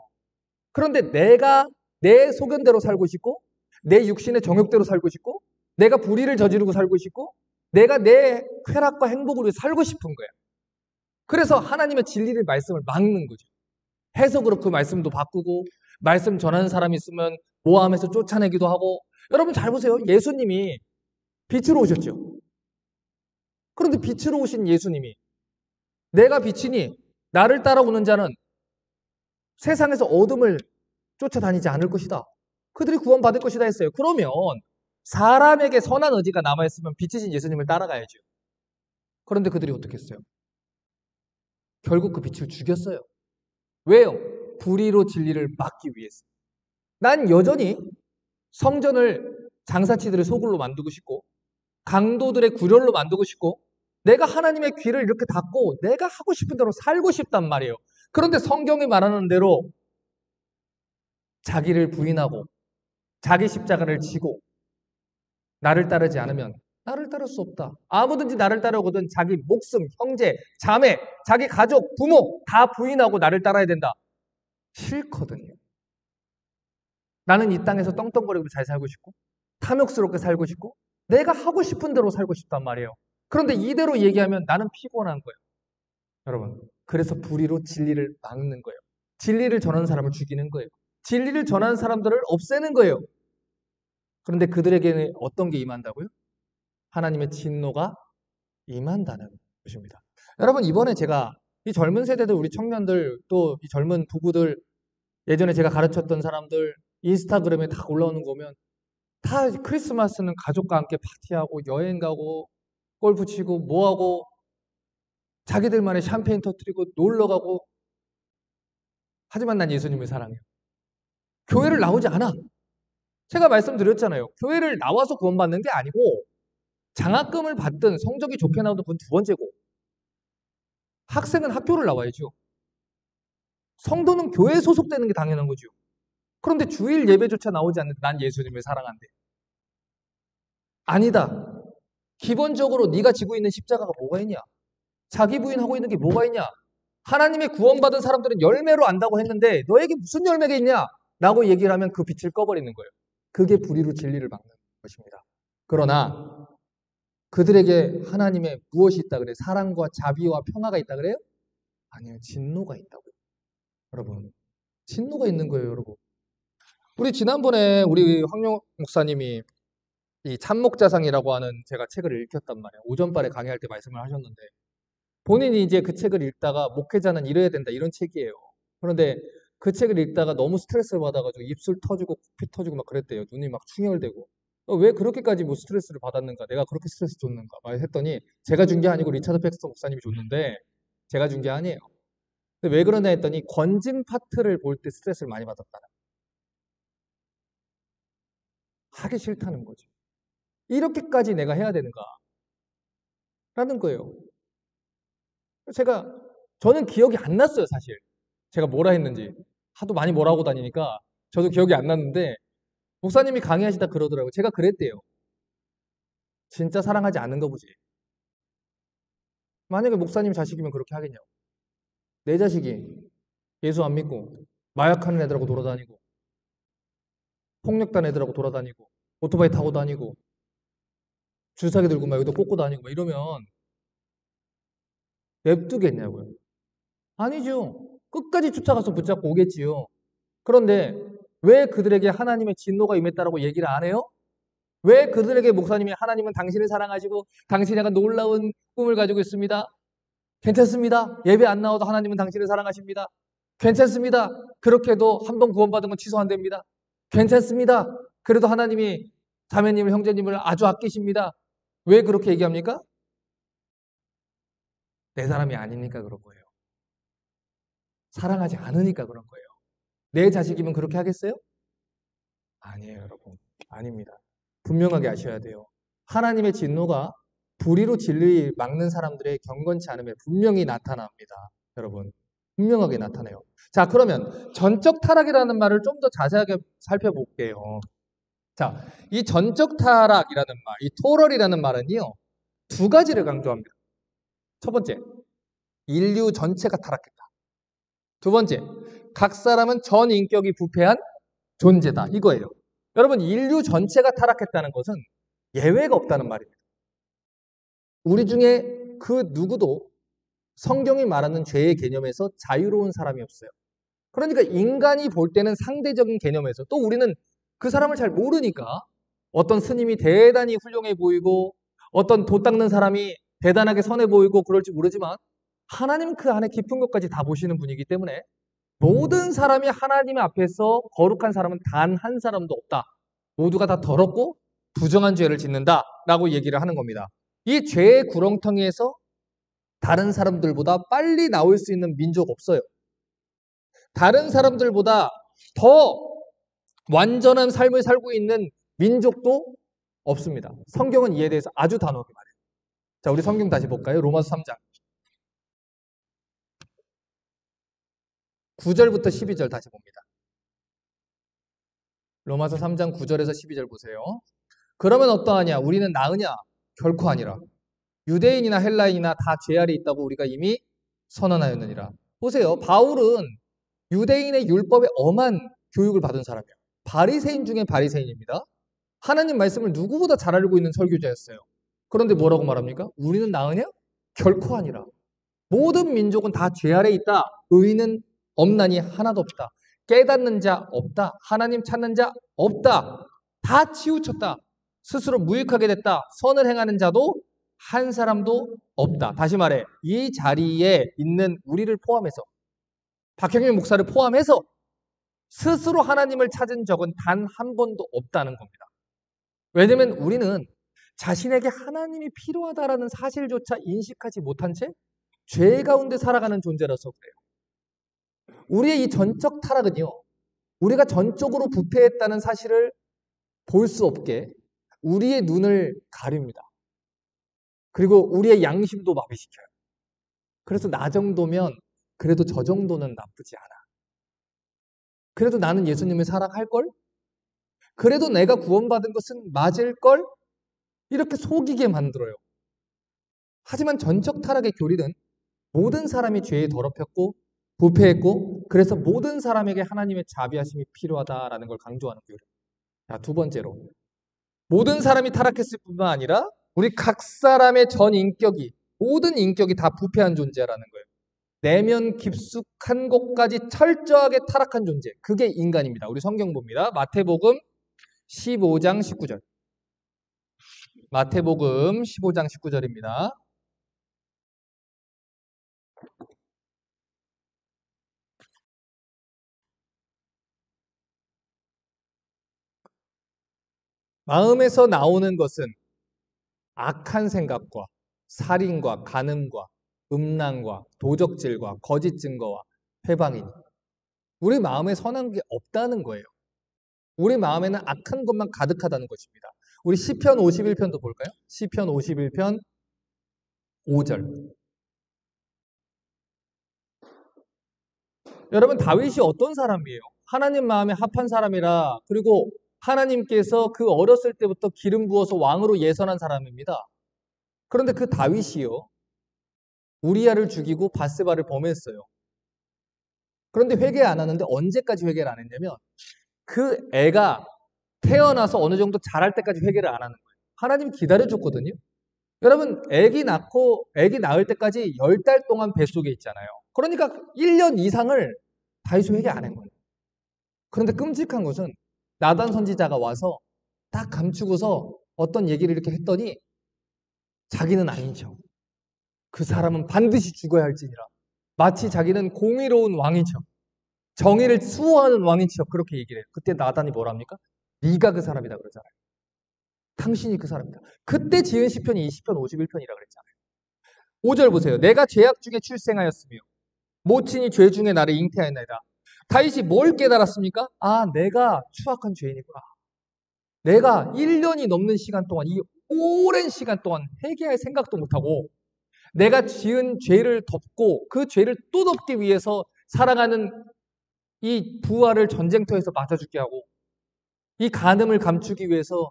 그런데 내가 내 소견대로 살고 싶고 내 육신의 정욕대로 살고 싶고 내가 불의를 저지르고 살고 싶고 내가 내 쾌락과 행복을 위해 살고 싶은 거야. 그래서 하나님의 진리를 말씀을 막는 거죠. 해석으로 그 말씀도 바꾸고 말씀 전하는 사람이 있으면 모함해서 쫓아내기도 하고 여러분 잘 보세요. 예수님이 빛으로 오셨죠. 그런데 빛으로 오신 예수님이 내가 빛이니 나를 따라오는 자는 세상에서 어둠을 쫓아다니지 않을 것이다. 그들이 구원받을 것이다 했어요. 그러면 사람에게 선한 의지가 남아있으면 빛이신 예수님을 따라가야죠. 그런데 그들이 어떻게 했어요? 결국 그 빛을 죽였어요. 왜요? 불의로 진리를 막기 위해서. 난 여전히 성전을 장사치들의 소굴로 만들고 싶고 강도들의 구렬로 만들고 싶고 내가 하나님의 귀를 이렇게 닫고 내가 하고 싶은 대로 살고 싶단 말이에요. 그런데 성경이 말하는 대로 자기를 부인하고 자기 십자가를 지고 나를 따르지 않으면 나를 따를 수 없다. 아무든지 나를 따르거든 자기 목숨, 형제, 자매, 자기 가족, 부모 다 부인하고 나를 따라야 된다. 싫거든요. 나는 이 땅에서 떵떵거리고 잘 살고 싶고 탐욕스럽게 살고 싶고 내가 하고 싶은 대로 살고 싶단 말이에요. 그런데 이대로 얘기하면 나는 피곤한 거예요. 여러분, 그래서 불의로 진리를 막는 거예요. 진리를 전하는 사람을 죽이는 거예요. 진리를 전하는 사람들을 없애는 거예요. 그런데 그들에게는 어떤 게 임한다고요? 하나님의 진노가 임한다는 것입니다. 여러분, 이번에 제가 이 젊은 세대들, 우리 청년들, 또 이 젊은 부부들, 예전에 제가 가르쳤던 사람들, 인스타그램에 다 올라오는 거 보면 다 크리스마스는 가족과 함께 파티하고 여행 가고 골프 치고 뭐하고 자기들만의 샴페인 터뜨리고 놀러 가고 하지만 난 예수님을 사랑해요. 교회를 나오지 않아. 제가 말씀드렸잖아요. 교회를 나와서 구원받는 게 아니고 장학금을 받든 성적이 좋게 나오든 그건 두 번째고 학생은 학교를 나와야죠. 성도는 교회에 소속되는 게 당연한 거죠. 그런데 주일 예배조차 나오지 않는데 난 예수님을 사랑한대. 아니다. 기본적으로 네가 지고 있는 십자가가 뭐가 있냐? 자기 부인하고 있는 게 뭐가 있냐? 하나님의 구원받은 사람들은 열매로 안다고 했는데 너에게 무슨 열매가 있냐? 라고 얘기를 하면 그 빛을 꺼버리는 거예요. 그게 불의로 진리를 막는 것입니다. 그러나 그들에게 하나님의 무엇이 있다 그래요? 사랑과 자비와 평화가 있다 그래요? 아니요. 진노가 있다고요. 여러분. 진노가 있는 거예요, 여러분. 우리 지난번에 우리 황용 목사님이 이 참목자상이라고 하는 제가 책을 읽혔단 말이에요. 오전발에 강의할 때 말씀을 하셨는데 본인이 이제 그 책을 읽다가 목회자는 이래야 된다 이런 책이에요. 그런데 그 책을 읽다가 너무 스트레스를 받아가지고 입술 터지고 코피 터지고 막 그랬대요. 눈이 막 충혈되고. 왜 그렇게까지 뭐 스트레스를 받았는가? 내가 그렇게 스트레스 줬는가? 막 했더니 제가 준 게 아니고 리차드 팩스터 목사님이 줬는데 제가 준 게 아니에요. 근데 왜 그러냐 했더니 건진 파트를 볼 때 스트레스를 많이 받았다. 하기 싫다는 거죠. 이렇게까지 내가 해야 되는가? 라는 거예요. 저는 기억이 안 났어요, 사실. 제가 뭐라 했는지. 하도 많이 뭐라고 다니니까 저도 기억이 안 났는데 목사님이 강의하시다 그러더라고요. 제가 그랬대요. 진짜 사랑하지 않는 거 보지. 만약에 목사님 자식이면 그렇게 하겠냐고. 내 자식이 예수 안 믿고 마약하는 애들하고 돌아다니고 폭력단 애들하고 돌아다니고 오토바이 타고 다니고 주사기 들고 막 여기도 꽂고 다니고 막 이러면 냅두겠냐고요. 아니죠. 끝까지 쫓아가서 붙잡고 오겠지요. 그런데 왜 그들에게 하나님의 진노가 임했다라고 얘기를 안 해요? 왜 그들에게 목사님이 하나님은 당신을 사랑하시고 당신이 약간 놀라운 꿈을 가지고 있습니다. 괜찮습니다. 예배 안 나와도 하나님은 당신을 사랑하십니다. 괜찮습니다. 그렇게도 한 번 구원받으면 취소 안 됩니다. 괜찮습니다. 그래도 하나님이 자매님을 형제님을 아주 아끼십니다. 왜 그렇게 얘기합니까? 내 사람이 아니니까 그런 거예요. 사랑하지 않으니까 그런 거예요. 내 자식이면 그렇게 하겠어요? 아니에요, 여러분. 아닙니다. 분명하게 아셔야 돼요. 하나님의 진노가 불의로 진리 막는 사람들의 경건치 않음에 분명히 나타납니다. 여러분. 분명하게 나타나요. 자, 그러면 전적 타락이라는 말을 좀 더 자세하게 살펴볼게요. 자, 이 전적 타락이라는 말, 이 토럴이라는 말은요, 두 가지를 강조합니다. 첫 번째, 인류 전체가 타락했다. 두 번째, 각 사람은 전 인격이 부패한 존재다. 이거예요. 여러분, 인류 전체가 타락했다는 것은 예외가 없다는 말입니다. 우리 중에 그 누구도 성경이 말하는 죄의 개념에서 자유로운 사람이 없어요. 그러니까 인간이 볼 때는 상대적인 개념에서 또 우리는 그 사람을 잘 모르니까 어떤 스님이 대단히 훌륭해 보이고 어떤 도 닦는 사람이 대단하게 선해 보이고 그럴지 모르지만 하나님은 그 안에 깊은 것까지 다 보시는 분이기 때문에 모든 사람이 하나님 앞에서 거룩한 사람은 단 한 사람도 없다. 모두가 다 더럽고 부정한 죄를 짓는다라고 얘기를 하는 겁니다. 이 죄의 구렁텅이에서 다른 사람들보다 빨리 나올 수 있는 민족 없어요. 다른 사람들보다 더 완전한 삶을 살고 있는 민족도 없습니다. 성경은 이에 대해서 아주 단호하게 말해요. 자, 우리 성경 다시 볼까요? 로마서 3장 9절부터 12절 다시 봅니다. 로마서 3장 9절에서 12절 보세요. 그러면 어떠하냐? 우리는 나으냐? 결코 아니라. 유대인이나 헬라인이나 다 죄 아래 있다고 우리가 이미 선언하였느니라. 보세요. 바울은 유대인의 율법에 엄한 교육을 받은 사람이에요. 바리새인 중에 바리새인입니다. 하나님 말씀을 누구보다 잘 알고 있는 설교자였어요. 그런데 뭐라고 말합니까? 우리는 나으냐? 결코 아니라. 모든 민족은 다 죄 아래 있다. 의인은 없나니 하나도 없다. 깨닫는 자 없다. 하나님 찾는 자 없다. 다 치우쳤다. 스스로 무익하게 됐다. 선을 행하는 자도 한 사람도 없다. 다시 말해 이 자리에 있는 우리를 포함해서 박형민 목사를 포함해서 스스로 하나님을 찾은 적은 단 한 번도 없다는 겁니다. 왜냐하면 우리는 자신에게 하나님이 필요하다라는 사실조차 인식하지 못한 채 죄 가운데 살아가는 존재라서 그래요. 우리의 이 전적 타락은요. 우리가 전적으로 부패했다는 사실을 볼 수 없게 우리의 눈을 가립니다. 그리고 우리의 양심도 마비시켜요. 그래서 나 정도면 그래도 저 정도는 나쁘지 않아. 그래도 나는 예수님을 사랑할걸? 그래도 내가 구원받은 것은 맞을걸? 이렇게 속이게 만들어요. 하지만 전적 타락의 교리는 모든 사람이 죄에 더럽혔고 부패했고 그래서 모든 사람에게 하나님의 자비하심이 필요하다라는 걸 강조하는 교리. 자, 두 번째로 모든 사람이 타락했을 뿐만 아니라 우리 각 사람의 전 인격이 모든 인격이 다 부패한 존재라는 거예요. 내면 깊숙한 곳까지 철저하게 타락한 존재. 그게 인간입니다. 우리 성경 봅니다. 마태복음 15장 19절. 마태복음 15장 19절입니다. 마음에서 나오는 것은 악한 생각과 살인과 간음과 음란과 도적질과 거짓 증거와 회방이니. 우리 마음에 선한 게 없다는 거예요. 우리 마음에는 악한 것만 가득하다는 것입니다. 우리 시편 51편도 볼까요? 시편 51편 5절. 여러분 다윗이 어떤 사람이에요? 하나님 마음에 합한 사람이라 그리고 하나님께서 그 어렸을 때부터 기름 부어서 왕으로 예선한 사람입니다. 그런데 그 다윗이요. 우리아를 죽이고 밧세바를 범했어요. 그런데 회개 안 하는데 언제까지 회개를 안 했냐면 그 애가 태어나서 어느 정도 자랄 때까지 회개를 안 하는 거예요. 하나님이 기다려줬거든요. 여러분 애기 낳을 때까지 10달 동안 뱃속에 있잖아요. 그러니까 1년 이상을 다윗이 회개 안 한 거예요. 그런데 끔찍한 것은 나단 선지자가 와서 딱 감추고서 어떤 얘기를 이렇게 했더니 자기는 아닌 척. 그 사람은 반드시 죽어야 할지니라. 마치 자기는 공의로운 왕인 척. 정의를 수호하는 왕인 척 그렇게 얘기를 해요. 그때 나단이 뭐랍니까? 네가 그 사람이다 그러잖아요. 당신이 그 사람이다. 그때 지은 시편이 이 시편 51편이라 그랬잖아요. 5절 보세요. 내가 죄악 중에 출생하였으며 모친이 죄 중에 나를 잉태하였나이다. 다윗이 뭘 깨달았습니까? 아, 내가 추악한 죄인이구나. 내가 1년이 넘는 시간 동안 이 오랜 시간 동안 회개할 생각도 못하고 내가 지은 죄를 덮고 그 죄를 또 덮기 위해서 살아가는 이 부하를 전쟁터에서 맞아 죽게 하고 이 간음을 감추기 위해서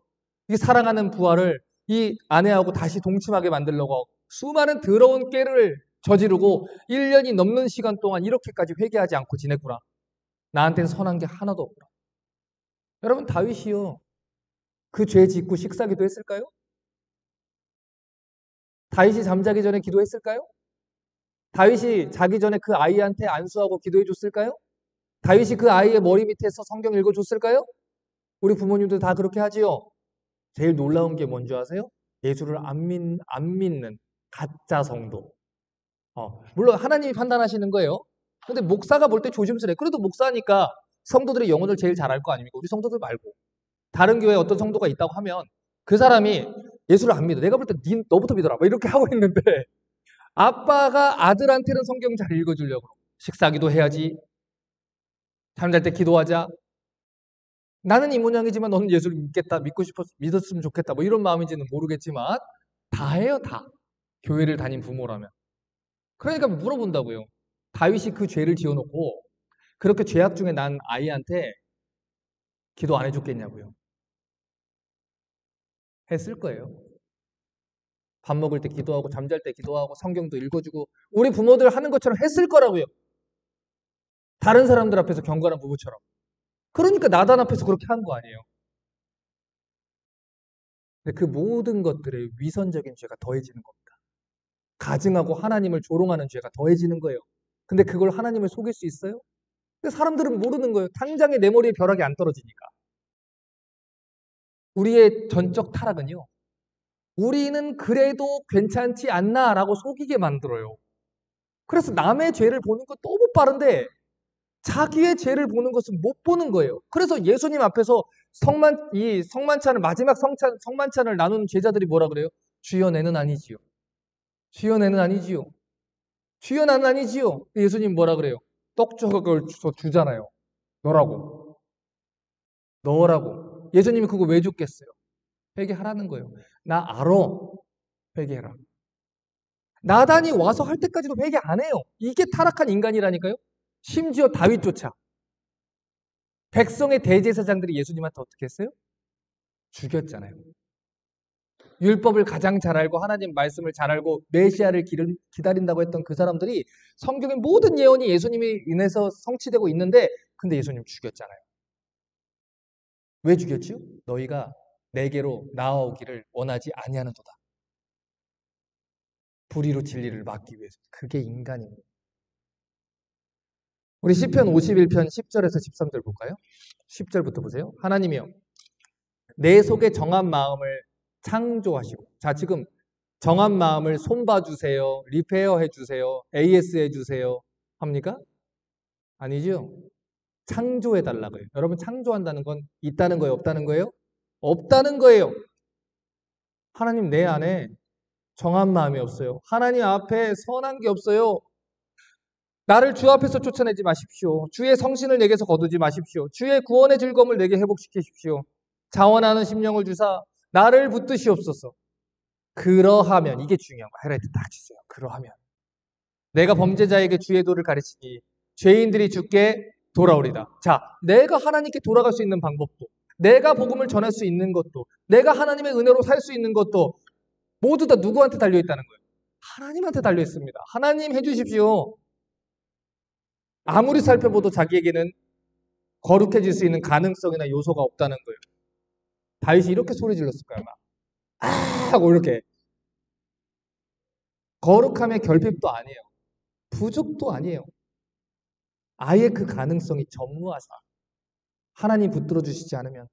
이 사랑하는 부하를 이 아내하고 다시 동침하게 만들려고 하고 수많은 더러운 꾀를 저지르고 1년이 넘는 시간 동안 이렇게까지 회개하지 않고 지냈구나. 나한테는 선한 게 하나도 없구나. 여러분 다윗이요. 그 죄 짓고 식사기도 했을까요? 다윗이 잠자기 전에 기도했을까요? 다윗이 자기 전에 그 아이한테 안수하고 기도해 줬을까요? 다윗이 그 아이의 머리 밑에서 성경 읽어줬을까요? 우리 부모님도 다 그렇게 하지요. 제일 놀라운 게 뭔지 아세요? 예수를 안 믿는 가짜 성도. 물론 하나님이 판단하시는 거예요. 근데 목사가 볼 때 조심스레. 그래도 목사니까 성도들의 영혼을 제일 잘 알 거 아닙니까? 우리 성도들 말고. 다른 교회에 어떤 성도가 있다고 하면 그 사람이 예수를 안 믿어. 내가 볼 때 너부터 믿어라. 뭐 이렇게 하고 있는데 아빠가 아들한테는 성경 잘 읽어주려고. 식사기도 해야지. 잠잘 때 기도하자. 나는 이 모양이지만 너는 예수를 믿겠다. 믿었으면 좋겠다. 뭐 이런 마음인지는 모르겠지만 다 해요, 다. 교회를 다닌 부모라면. 그러니까 물어본다고요. 다윗이 그 죄를 지어놓고 그렇게 죄악 중에 난 아이한테 기도 안 해줬겠냐고요. 했을 거예요. 밥 먹을 때 기도하고 잠잘 때 기도하고 성경도 읽어주고 우리 부모들 하는 것처럼 했을 거라고요. 다른 사람들 앞에서 경건한 부부처럼. 그러니까 나단 앞에서 그렇게 한 거 아니에요. 근데 그 모든 것들의 위선적인 죄가 더해지는 겁니다. 가증하고 하나님을 조롱하는 죄가 더해지는 거예요. 근데 그걸 하나님을 속일 수 있어요? 근데 사람들은 모르는 거예요. 당장에 내 머리에 벼락이 안 떨어지니까. 우리의 전적 타락은요. 우리는 그래도 괜찮지 않나라고 속이게 만들어요. 그래서 남의 죄를 보는 건 너무 빠른데 자기의 죄를 보는 것은 못 보는 거예요. 그래서 예수님 앞에서 성만찬을 마지막 성만찬을 나누는 제자들이 뭐라 그래요? 주여 내는 아니지요. 주여 내는 아니지요. 주여 나는 아니지요. 예수님 뭐라 그래요? 떡 조각을 주잖아요. 너라고. 너라고. 예수님이 그거 왜 줬겠어요? 회개하라는 거예요. 나 알아. 회개해라. 나단이 와서 할 때까지도 회개 안 해요. 이게 타락한 인간이라니까요. 심지어 다윗조차. 백성의 대제사장들이 예수님한테 어떻게 했어요? 죽였잖아요. 율법을 가장 잘 알고 하나님 말씀을 잘 알고 메시아를 기다린다고 했던 그 사람들이 성경의 모든 예언이 예수님이 인해서 성취되고 있는데 근데 예수님 죽였잖아요. 왜 죽였죠? 너희가 내게로 나아오기를 원하지 아니하는도다. 불의로 진리를 막기 위해서. 그게 인간입니다. 우리 시편 51편 10절에서 13절 볼까요? 10절부터 보세요. 하나님이여 내 속에 정한 마음을 창조하시고 자 지금 정한 마음을 손봐주세요. 리페어 해주세요. AS 해주세요. 합니까? 아니죠. 창조해달라고요. 여러분 창조한다는 건 있다는 거예요? 없다는 거예요? 없다는 거예요. 하나님 내 안에 정한 마음이 없어요. 하나님 앞에 선한 게 없어요. 나를 주 앞에서 쫓아내지 마십시오. 주의 성신을 내게서 거두지 마십시오. 주의 구원의 즐거움을 내게 회복시키십시오. 자원하는 심령을 주사 나를 붙드시옵소서. 그러하면 이게 중요한 거야. 하이라이트 딱 주세요. 그러하면 내가 범죄자에게 주의 도를 가르치니 죄인들이 주께 돌아오리다. 자, 내가 하나님께 돌아갈 수 있는 방법도 내가 복음을 전할 수 있는 것도 내가 하나님의 은혜로 살 수 있는 것도 모두 다 누구한테 달려있다는 거예요? 하나님한테 달려있습니다. 하나님 해주십시오. 아무리 살펴봐도 자기에게는 거룩해질 수 있는 가능성이나 요소가 없다는 거예요. 다윗이 이렇게 소리 질렀을 거예요. 막. 하고 이렇게. 거룩함의 결핍도 아니에요. 부족도 아니에요. 아예 그 가능성이 전무하사. 하나님 붙들어 주시지 않으면,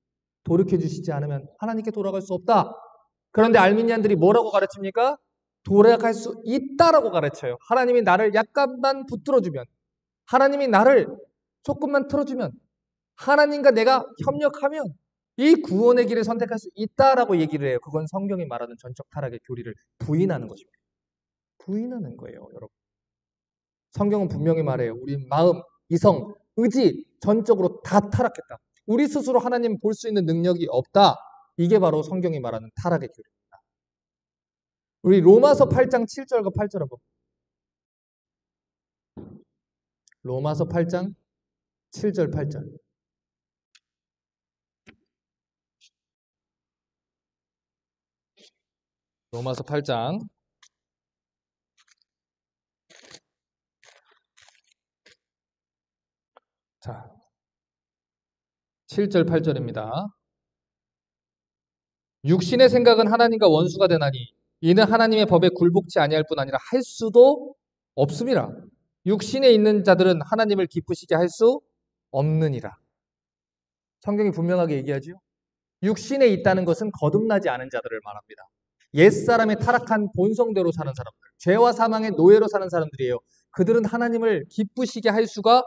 돌이켜 주시지 않으면 하나님께 돌아갈 수 없다. 그런데 알미니안들이 뭐라고 가르칩니까? 돌아갈 수 있다라고 가르쳐요. 하나님이 나를 약간만 붙들어주면, 하나님이 나를 조금만 틀어주면, 하나님과 내가 협력하면 이 구원의 길을 선택할 수 있다라고 얘기를 해요. 그건 성경이 말하는 전적 타락의 교리를 부인하는 것입니다. 부인하는 거예요, 여러분. 성경은 분명히 말해요. 우리 마음, 이성, 의지 전적으로 다 타락했다. 우리 스스로 하나님 볼 수 있는 능력이 없다. 이게 바로 성경이 말하는 타락의 교리입니다. 우리 로마서 8장 7절과 8절 한번. 로마서 8장 7절 8절. 로마서 8장 자 7절 8절입니다. 육신의 생각은 하나님과 원수가 되나니 이는 하나님의 법에 굴복치 아니할 뿐 아니라 할 수도 없습니다. 육신에 있는 자들은 하나님을 기쁘시게 할 수 없느니라. 성경이 분명하게 얘기하죠. 육신에 있다는 것은 거듭나지 않은 자들을 말합니다. 옛사람의 타락한 본성대로 사는 사람들, 죄와 사망의 노예로 사는 사람들이에요. 그들은 하나님을 기쁘시게 할 수가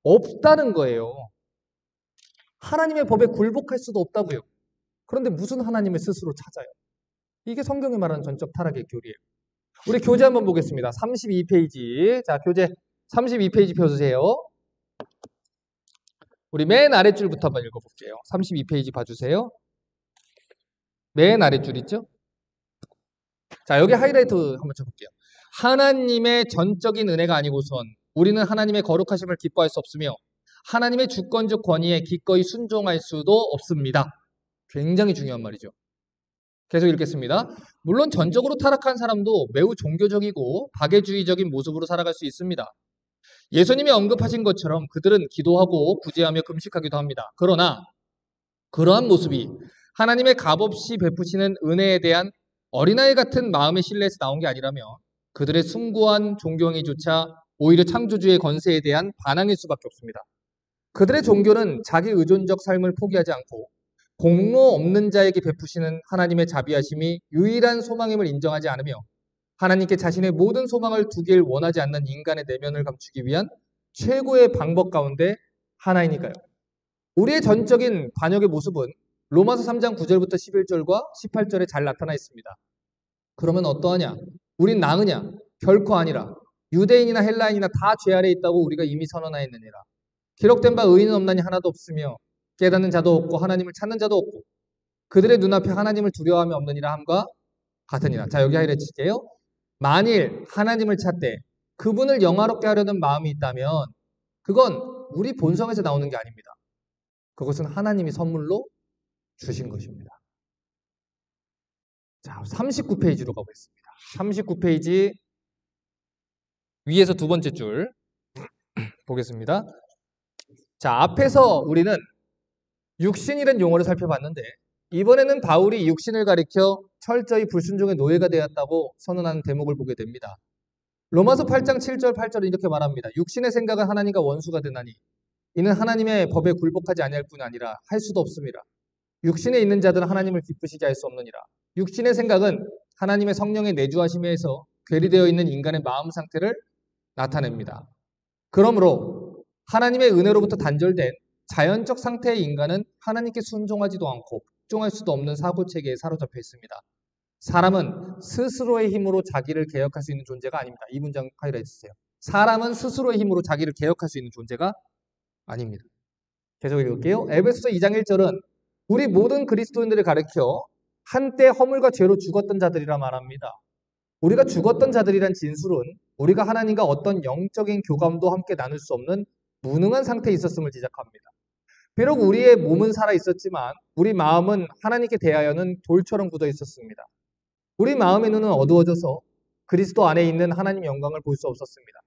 없다는 거예요. 하나님의 법에 굴복할 수도 없다고요. 그런데 무슨 하나님을 스스로 찾아요? 이게 성경이 말하는 전적 타락의 교리예요. 우리 교재 한번 보겠습니다. 32페이지. 자, 교재 32페이지 펴주세요. 우리 맨 아랫줄부터 한번 읽어볼게요. 32페이지 봐주세요. 맨 아랫줄 있죠? 자, 여기 하이라이트 한번 쳐볼게요. 하나님의 전적인 은혜가 아니고선 우리는 하나님의 거룩하심을 기뻐할 수 없으며 하나님의 주권적 권위에 기꺼이 순종할 수도 없습니다. 굉장히 중요한 말이죠. 계속 읽겠습니다. 물론 전적으로 타락한 사람도 매우 종교적이고 박애주의적인 모습으로 살아갈 수 있습니다. 예수님이 언급하신 것처럼 그들은 기도하고 구제하며 금식하기도 합니다. 그러나 그러한 모습이 하나님의 값없이 베푸시는 은혜에 대한 어린아이 같은 마음의 신뢰에서 나온 게 아니라면 그들의 숭고한 존경이조차 오히려 창조주의 권세에 대한 반항일 수밖에 없습니다. 그들의 종교는 자기 의존적 삶을 포기하지 않고 공로 없는 자에게 베푸시는 하나님의 자비하심이 유일한 소망임을 인정하지 않으며 하나님께 자신의 모든 소망을 두길 원하지 않는 인간의 내면을 감추기 위한 최고의 방법 가운데 하나이니까요. 우리의 전적인 반역의 모습은 로마서 3장 9절부터 11절과 18절에 잘 나타나 있습니다. 그러면 어떠하냐? 우린 나으냐? 결코 아니라. 유대인이나 헬라인이나 다 죄 아래에 있다고 우리가 이미 선언하였느니라. 기록된 바 의인은 없나니 하나도 없으며 깨닫는 자도 없고 하나님을 찾는 자도 없고 그들의 눈앞에 하나님을 두려워하며 없느니라 함과 같으니라. 자, 여기 하이라이트 칠게요. 만일 하나님을 찾되 그분을 영화롭게 하려는 마음이 있다면 그건 우리 본성에서 나오는 게 아닙니다. 그것은 하나님이 선물로 주신 것입니다. 자, 39페이지로 가보겠습니다. 39페이지 위에서 두 번째 줄 보겠습니다. 자, 앞에서 우리는 육신이라는 용어를 살펴봤는데 이번에는 바울이 육신을 가리켜 철저히 불순종의 노예가 되었다고 선언하는 대목을 보게 됩니다. 로마서 8장 7절 8절은 이렇게 말합니다. 육신의 생각은 하나님과 원수가 되나니 이는 하나님의 법에 굴복하지 아니할 뿐 아니라 할 수도 없습니다. 육신에 있는 자들은 하나님을 기쁘시게 할 수 없느니라. 육신의 생각은 하나님의 성령의 내주하심에서 괴리되어 있는 인간의 마음 상태를 나타냅니다. 그러므로 하나님의 은혜로부터 단절된 자연적 상태의 인간은 하나님께 순종하지도 않고 복종할 수도 없는 사고체계에 사로잡혀 있습니다. 사람은 스스로의 힘으로 자기를 개혁할 수 있는 존재가 아닙니다. 이 문장 하이라이트 해주세요. 사람은 스스로의 힘으로 자기를 개혁할 수 있는 존재가 아닙니다. 계속 읽을게요. 에베소서 2장 1절은 우리 모든 그리스도인들을 가리켜 한때 허물과 죄로 죽었던 자들이라 말합니다. 우리가 죽었던 자들이란 진술은 우리가 하나님과 어떤 영적인 교감도 함께 나눌 수 없는 무능한 상태에 있었음을 지적합니다. 비록 우리의 몸은 살아 있었지만 우리 마음은 하나님께 대하여는 돌처럼 굳어 있었습니다. 우리 마음의 눈은 어두워져서 그리스도 안에 있는 하나님 영광을 볼 수 없었습니다.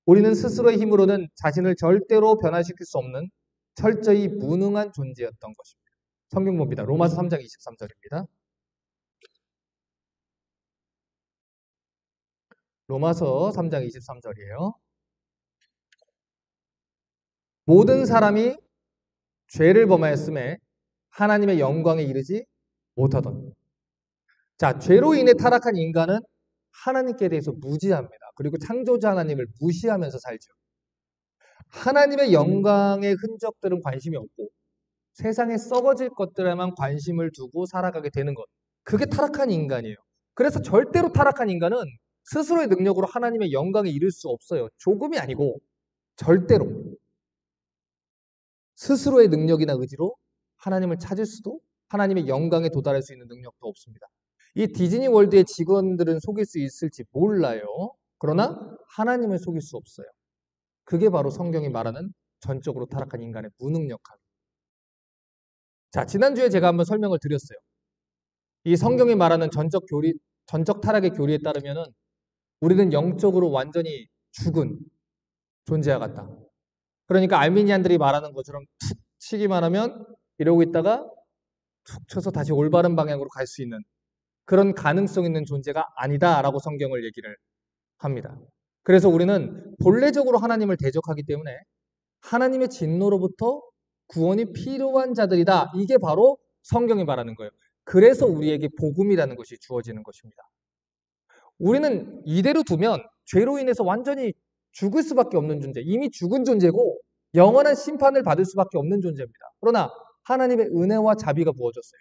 우리는 스스로의 힘으로는 자신을 절대로 변화시킬 수 없는 철저히 무능한 존재였던 것입니다. 성경 봅니다. 로마서 3장 23절입니다. 로마서 3장 23절이에요. 모든 사람이 죄를 범하였음에 하나님의 영광에 이르지 못하던. 자, 죄로 인해 타락한 인간은 하나님께 대해서 무지합니다. 그리고 창조자 하나님을 무시하면서 살죠. 하나님의 영광의 흔적들은 관심이 없고 세상에 썩어질 것들에만 관심을 두고 살아가게 되는 것. 그게 타락한 인간이에요. 그래서 절대로 타락한 인간은 스스로의 능력으로 하나님의 영광에 이를 수 없어요. 조금이 아니고 절대로. 스스로의 능력이나 의지로 하나님을 찾을 수도 하나님의 영광에 도달할 수 있는 능력도 없습니다. 이 디즈니 월드의 직원들은 속일 수 있을지 몰라요. 그러나 하나님을 속일 수 없어요. 그게 바로 성경이 말하는 전적으로 타락한 인간의 무능력함. 자, 지난주에 제가 한번 설명을 드렸어요. 이 성경이 말하는 전적 타락의 교리에 따르면은 우리는 영적으로 완전히 죽은 존재와 같다. 그러니까 알미니안들이 말하는 것처럼 툭 치기만 하면 이러고 있다가 툭 쳐서 다시 올바른 방향으로 갈 수 있는 그런 가능성 있는 존재가 아니다라고 성경을 얘기를 합니다. 그래서 우리는 본래적으로 하나님을 대적하기 때문에 하나님의 진노로부터 구원이 필요한 자들이다. 이게 바로 성경이 말하는 거예요. 그래서 우리에게 복음이라는 것이 주어지는 것입니다. 우리는 이대로 두면 죄로 인해서 완전히 죽을 수밖에 없는 존재, 이미 죽은 존재고 영원한 심판을 받을 수밖에 없는 존재입니다. 그러나 하나님의 은혜와 자비가 부어졌어요.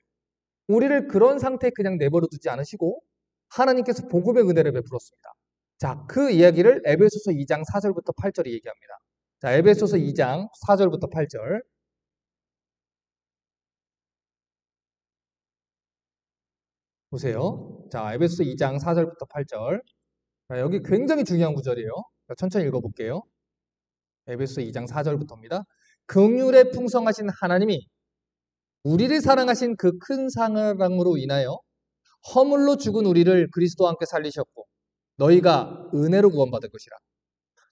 우리를 그런 상태에 그냥 내버려 두지 않으시고 하나님께서 복음의 은혜를 베풀었습니다. 자, 그 이야기를 에베소서 2장 4절부터 8절이 얘기합니다. 자, 에베소서 2장 4절부터 8절. 보세요. 자, 에베소서 2장 4절부터 8절. 자, 여기 굉장히 중요한 구절이에요. 자, 천천히 읽어볼게요. 에베소서 2장 4절부터입니다. 긍휼에 풍성하신 하나님이 우리를 사랑하신 그 큰 사랑으로 인하여 허물로 죽은 우리를 그리스도와 함께 살리셨고 너희가 은혜로 구원받을 것이라.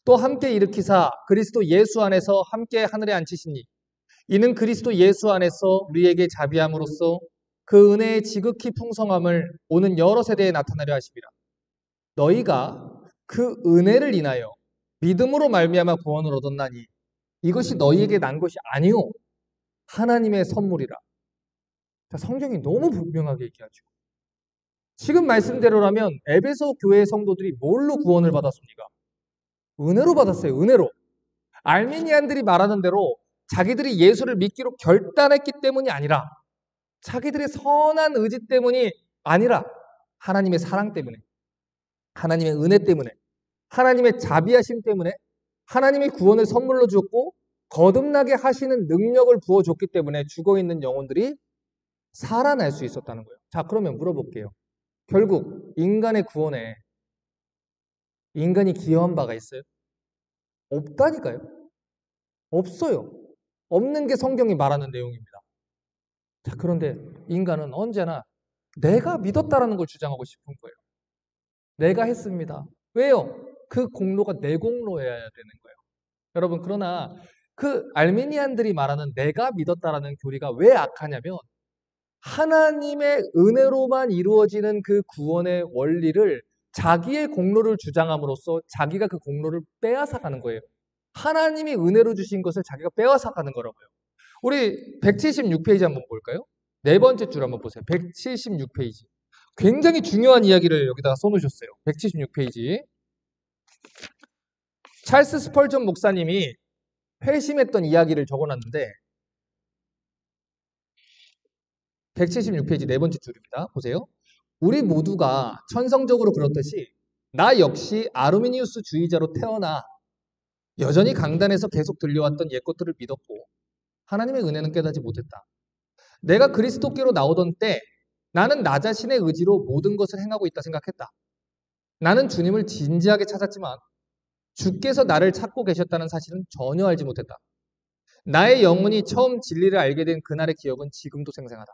또 함께 일으키사 그리스도 예수 안에서 함께 하늘에 앉히시니 이는 그리스도 예수 안에서 우리에게 자비함으로써 그 은혜의 지극히 풍성함을 오는 여러 세대에 나타나려 하심이라. 너희가 그 은혜를 인하여 믿음으로 말미암아 구원을 얻었나니 이것이 너희에게 난 것이 아니오 하나님의 선물이라. 자, 성경이 너무 분명하게 얘기하죠. 지금 말씀대로라면 에베소 교회 성도들이 뭘로 구원을 받았습니까? 은혜로 받았어요. 은혜로. 알미니안들이 말하는 대로 자기들이 예수를 믿기로 결단했기 때문이 아니라 자기들의 선한 의지 때문이 아니라 하나님의 사랑 때문에, 하나님의 은혜 때문에, 하나님의 자비하심 때문에 하나님이 구원을 선물로 주었고 거듭나게 하시는 능력을 부어줬기 때문에 죽어있는 영혼들이 살아날 수 있었다는 거예요. 자, 그러면 물어볼게요. 결국 인간의 구원에 인간이 기여한 바가 있어요? 없다니까요. 없어요. 없는 게 성경이 말하는 내용입니다. 자, 그런데 인간은 언제나 내가 믿었다라는 걸 주장하고 싶은 거예요. 내가 했습니다. 왜요? 그 공로가 내 공로여야 되는 거예요. 여러분, 그러나 그 알미니안들이 말하는 내가 믿었다라는 교리가 왜 악하냐면 하나님의 은혜로만 이루어지는 그 구원의 원리를 자기의 공로를 주장함으로써 자기가 그 공로를 빼앗아가는 거예요. 하나님이 은혜로 주신 것을 자기가 빼앗아가는 거라고요. 우리 176페이지 한번 볼까요? 네 번째 줄 한번 보세요. 176페이지. 굉장히 중요한 이야기를 여기다가 써놓으셨어요. 176페이지. 찰스 스펄전 목사님이 회심했던 이야기를 적어놨는데 176페이지 네 번째 줄입니다. 보세요. 우리 모두가 천성적으로 그렇듯이 나 역시 아르미니우스 주의자로 태어나 여전히 강단에서 계속 들려왔던 옛것들을 믿었고 하나님의 은혜는 깨닫지 못했다. 내가 그리스도께로 나오던 때 나는 나 자신의 의지로 모든 것을 행하고 있다 생각했다. 나는 주님을 진지하게 찾았지만 주께서 나를 찾고 계셨다는 사실은 전혀 알지 못했다. 나의 영혼이 처음 진리를 알게 된 그날의 기억은 지금도 생생하다.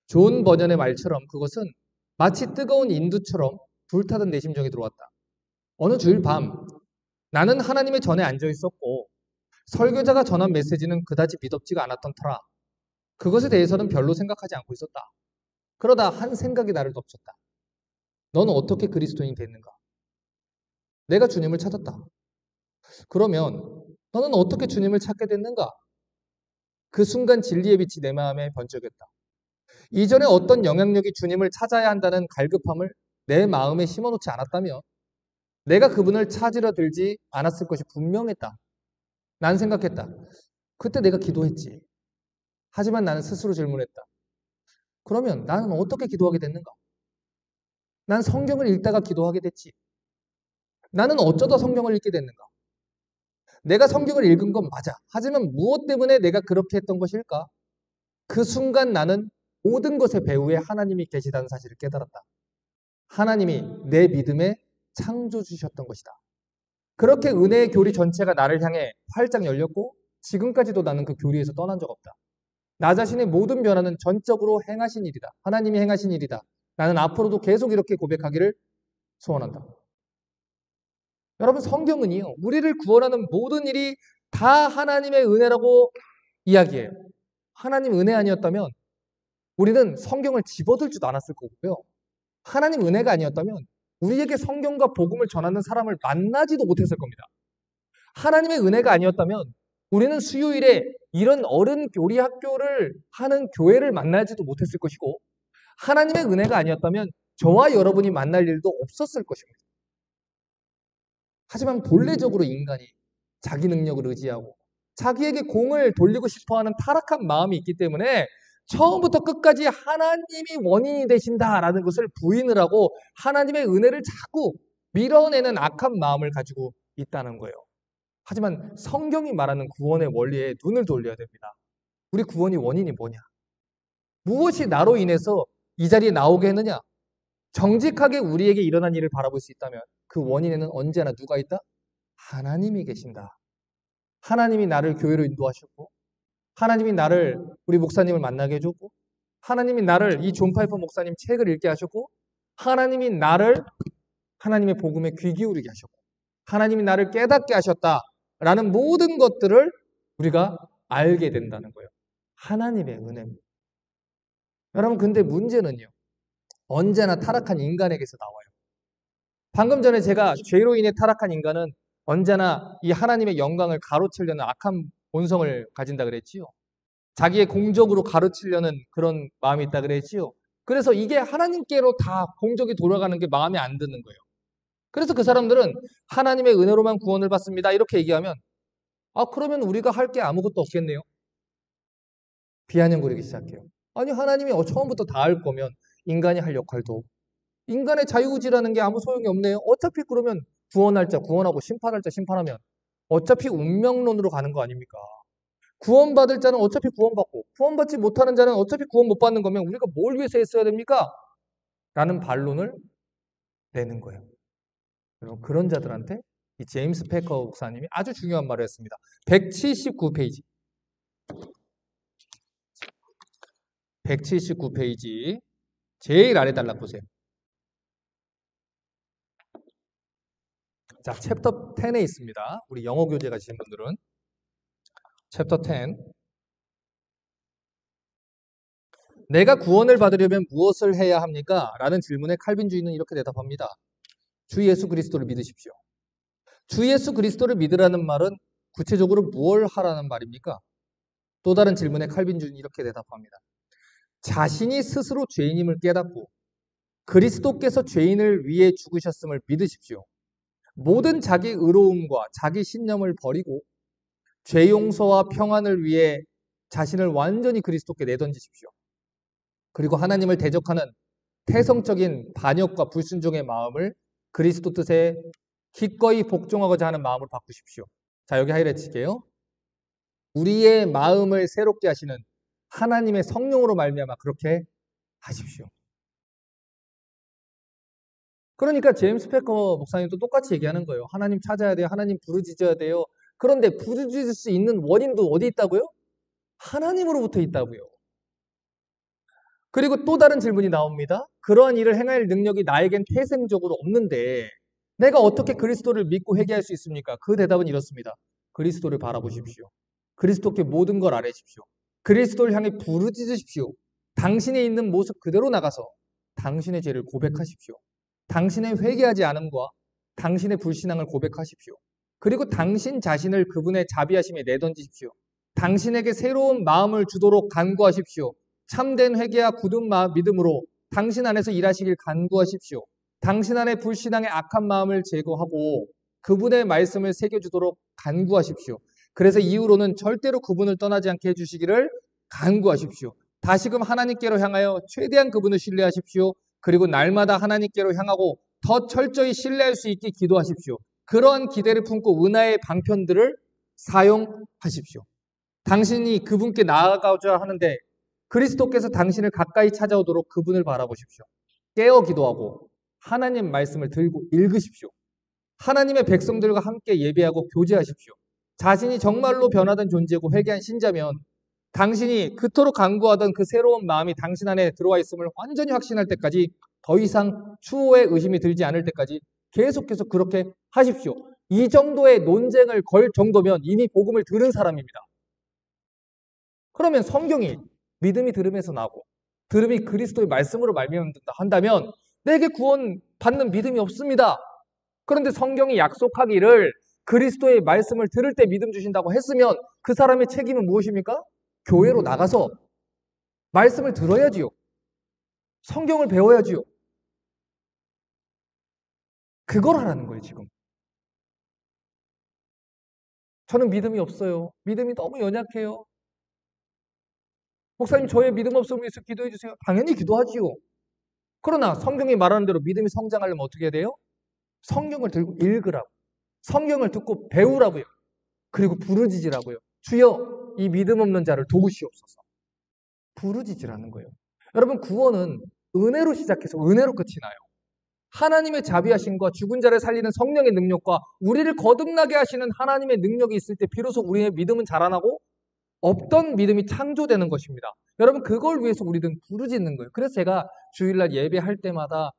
존 버년의 말처럼 그것은 마치 뜨거운 인두처럼 불타던 내 심정이 들어왔다. 어느 주일 밤 나는 하나님의 전에 앉아 있었고 설교자가 전한 메시지는 그다지 믿었지가 않았던 터라 그것에 대해서는 별로 생각하지 않고 있었다. 그러다 한 생각이 나를 덮쳤다. 너는 어떻게 그리스도인이 됐는가? 내가 주님을 찾았다. 그러면 너는 어떻게 주님을 찾게 됐는가? 그 순간 진리의 빛이 내 마음에 번쩍였다. 이전에 어떤 영향력이 주님을 찾아야 한다는 갈급함을 내 마음에 심어놓지 않았다면 내가 그분을 찾으려 들지 않았을 것이 분명했다. 난 생각했다. 그때 내가 기도했지. 하지만 나는 스스로 질문했다. 그러면 나는 어떻게 기도하게 됐는가? 난 성경을 읽다가 기도하게 됐지. 나는 어쩌다 성경을 읽게 됐는가? 내가 성경을 읽은 건 맞아. 하지만 무엇 때문에 내가 그렇게 했던 것일까? 그 순간 나는 모든 것의 배후에 하나님이 계시다는 사실을 깨달았다. 하나님이 내 믿음에 창조주셨던 것이다. 그렇게 은혜의 교리 전체가 나를 향해 활짝 열렸고 지금까지도 나는 그 교리에서 떠난 적 없다. 나 자신의 모든 변화는 전적으로 행하신 일이다. 하나님이 행하신 일이다. 나는 앞으로도 계속 이렇게 고백하기를 소원한다. 여러분, 성경은요, 우리를 구원하는 모든 일이 다 하나님의 은혜라고 이야기해요. 하나님 은혜 아니었다면 우리는 성경을 집어들지도 않았을 거고요. 하나님 은혜가 아니었다면 우리에게 성경과 복음을 전하는 사람을 만나지도 못했을 겁니다. 하나님의 은혜가 아니었다면 우리는 수요일에 이런 어른 교리 학교를 하는 교회를 만나지도 못했을 것이고 하나님의 은혜가 아니었다면 저와 여러분이 만날 일도 없었을 것입니다. 하지만 본래적으로 인간이 자기 능력을 의지하고 자기에게 공을 돌리고 싶어하는 타락한 마음이 있기 때문에 처음부터 끝까지 하나님이 원인이 되신다라는 것을 부인을 하고 하나님의 은혜를 자꾸 밀어내는 악한 마음을 가지고 있다는 거예요. 하지만 성경이 말하는 구원의 원리에 눈을 돌려야 됩니다. 우리 구원의 원인이 뭐냐? 무엇이 나로 인해서 이 자리에 나오게 했느냐? 정직하게 우리에게 일어난 일을 바라볼 수 있다면 그 원인에는 언제나 누가 있다? 하나님이 계신다. 하나님이 나를 교회로 인도하셨고 하나님이 나를 우리 목사님을 만나게 해줬고 하나님이 나를 이 존 파이퍼 목사님 책을 읽게 하셨고 하나님이 나를 하나님의 복음에 귀 기울이게 하셨고 하나님이 나를 깨닫게 하셨다라는 모든 것들을 우리가 알게 된다는 거예요. 하나님의 은혜입니다. 여러분 근데 문제는요. 언제나 타락한 인간에게서 나와요. 방금 전에 제가 죄로 인해 타락한 인간은 언제나 이 하나님의 영광을 가로채려는 악한 본성을 가진다 그랬지요. 자기의 공적으로 가로치려는 그런 마음이 있다 그랬지요. 그래서 이게 하나님께로 다 공적이 돌아가는 게 마음에 안 드는 거예요. 그래서 그 사람들은 하나님의 은혜로만 구원을 받습니다. 이렇게 얘기하면 그러면 우리가 할 게 아무것도 없겠네요. 비아냥거리기 시작해요. 아니 하나님이 처음부터 다 할 거면 인간이 할 역할도 인간의 자유의지라는 게 아무 소용이 없네요. 어차피 그러면 구원할 자 구원하고 심판할 자 심판하면 어차피 운명론으로 가는 거 아닙니까? 구원받을 자는 어차피 구원받고 구원받지 못하는 자는 어차피 구원 못 받는 거면 우리가 뭘 위해서 했어야 됩니까? 라는 반론을 내는 거예요. 여러분 그런 자들한테 이 제임스 패커 목사님이 아주 중요한 말을 했습니다. 179페이지 179페이지 제일 아래 달락 보세요. 자, 챕터 10에 있습니다. 우리 영어 교재 가시는 분들은 챕터 10 내가 구원을 받으려면 무엇을 해야 합니까? 라는 질문에 칼빈주의는 이렇게 대답합니다. 주 예수 그리스도를 믿으십시오. 주 예수 그리스도를 믿으라는 말은 구체적으로 무엇을 하라는 말입니까? 또 다른 질문에 칼빈주의는 이렇게 대답합니다. 자신이 스스로 죄인임을 깨닫고 그리스도께서 죄인을 위해 죽으셨음을 믿으십시오. 모든 자기 의로움과 자기 신념을 버리고 죄 용서와 평안을 위해 자신을 완전히 그리스도께 내던지십시오. 그리고 하나님을 대적하는 태성적인 반역과 불순종의 마음을 그리스도 뜻에 기꺼이 복종하고자 하는 마음으로 바꾸십시오. 자, 여기 하이라이트 칠게요. 우리의 마음을 새롭게 하시는 하나님의 성령으로 말미암아 그렇게 하십시오. 그러니까 제임스 패커 목사님도 똑같이 얘기하는 거예요. 하나님 찾아야 돼요. 하나님 부르짖어야 돼요. 그런데 부르짖을 수 있는 원인도 어디 있다고요? 하나님으로부터 있다고요. 그리고 또 다른 질문이 나옵니다. 그러한 일을 행할 능력이 나에겐 태생적으로 없는데 내가 어떻게 그리스도를 믿고 회개할 수 있습니까? 그 대답은 이렇습니다. 그리스도를 바라보십시오. 그리스도께 모든 걸 아뢰십시오. 그리스도를 향해 부르짖으십시오. 당신의 있는 모습 그대로 나가서 당신의 죄를 고백하십시오. 당신의 회개하지 않음과 당신의 불신앙을 고백하십시오. 그리고 당신 자신을 그분의 자비하심에 내던지십시오. 당신에게 새로운 마음을 주도록 간구하십시오. 참된 회개와 굳은 믿음으로 당신 안에서 일하시길 간구하십시오. 당신 안에 불신앙의 악한 마음을 제거하고 그분의 말씀을 새겨주도록 간구하십시오. 그래서 이후로는 절대로 그분을 떠나지 않게 해주시기를 간구하십시오. 다시금 하나님께로 향하여 최대한 그분을 신뢰하십시오. 그리고 날마다 하나님께로 향하고 더 철저히 신뢰할 수 있게 기도하십시오. 그러한 기대를 품고 은하의 방편들을 사용하십시오. 당신이 그분께 나아가고자 하는데 그리스도께서 당신을 가까이 찾아오도록 그분을 바라보십시오. 깨어 기도하고 하나님 말씀을 들고 읽으십시오. 하나님의 백성들과 함께 예배하고 교제하십시오. 자신이 정말로 변화된 존재고 회개한 신자면 당신이 그토록 간구하던 그 새로운 마음이 당신 안에 들어와 있음을 완전히 확신할 때까지 더 이상 추호의 의심이 들지 않을 때까지 계속해서 그렇게 하십시오. 이 정도의 논쟁을 걸 정도면 이미 복음을 들은 사람입니다. 그러면 성경이 믿음이 들음에서 나고 들음이 그리스도의 말씀으로 말미암는다 한다면 내게 구원 받는 믿음이 없습니다. 그런데 성경이 약속하기를 그리스도의 말씀을 들을 때 믿음 주신다고 했으면 그 사람의 책임은 무엇입니까? 교회로 나가서 말씀을 들어야지요. 성경을 배워야지요. 그걸 하라는 거예요, 지금. 저는 믿음이 없어요. 믿음이 너무 연약해요. 목사님, 저의 믿음 없음을 위해서 기도해 주세요. 당연히 기도하지요. 그러나 성경이 말하는 대로 믿음이 성장하려면 어떻게 해야 돼요? 성경을 들고 읽으라고. 성경을 듣고 배우라고요. 그리고 부르짖으라고요. 주여, 이 믿음 없는 자를 도우시옵소서. 부르짖으라는 거예요. 여러분, 구원은 은혜로 시작해서 은혜로 끝이 나요. 하나님의 자비하심과 죽은 자를 살리는 성령의 능력과 우리를 거듭나게 하시는 하나님의 능력이 있을 때 비로소 우리의 믿음은 자라나고 없던 믿음이 창조되는 것입니다. 여러분, 그걸 위해서 우리는 부르짖는 거예요. 그래서 제가 주일날 예배할 때마다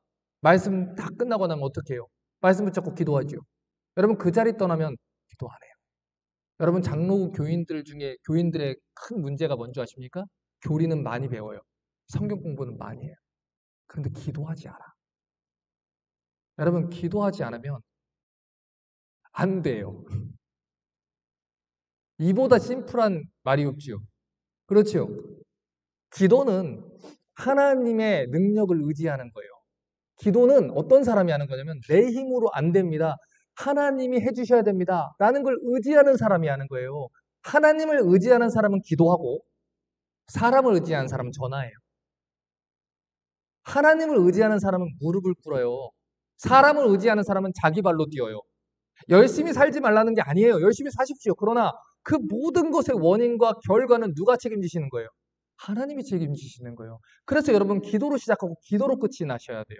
말씀 다 끝나고 나면 어떻게 해요? 말씀 붙잡고 기도하죠. 여러분, 그 자리 떠나면 기도 안 해요. 여러분, 장로 교인들 중에 교인들의 큰 문제가 뭔지 아십니까? 교리는 많이 배워요. 성경 공부는 많이 해요. 그런데 기도하지 않아. 여러분, 기도하지 않으면 안 돼요. 이보다 심플한 말이 없지요. 그렇죠. 기도는 하나님의 능력을 의지하는 거예요. 기도는 어떤 사람이 하는 거냐면 내 힘으로 안 됩니다. 하나님이 해주셔야 됩니다. 라는 걸 의지하는 사람이 하는 거예요. 하나님을 의지하는 사람은 기도하고 사람을 의지하는 사람은 전화해요. 하나님을 의지하는 사람은 무릎을 꿇어요. 사람을 의지하는 사람은 자기 발로 뛰어요. 열심히 살지 말라는 게 아니에요. 열심히 사십시오. 그러나 그 모든 것의 원인과 결과는 누가 책임지시는 거예요? 하나님이 책임지시는 거예요. 그래서 여러분, 기도로 시작하고 기도로 끝이 나셔야 돼요.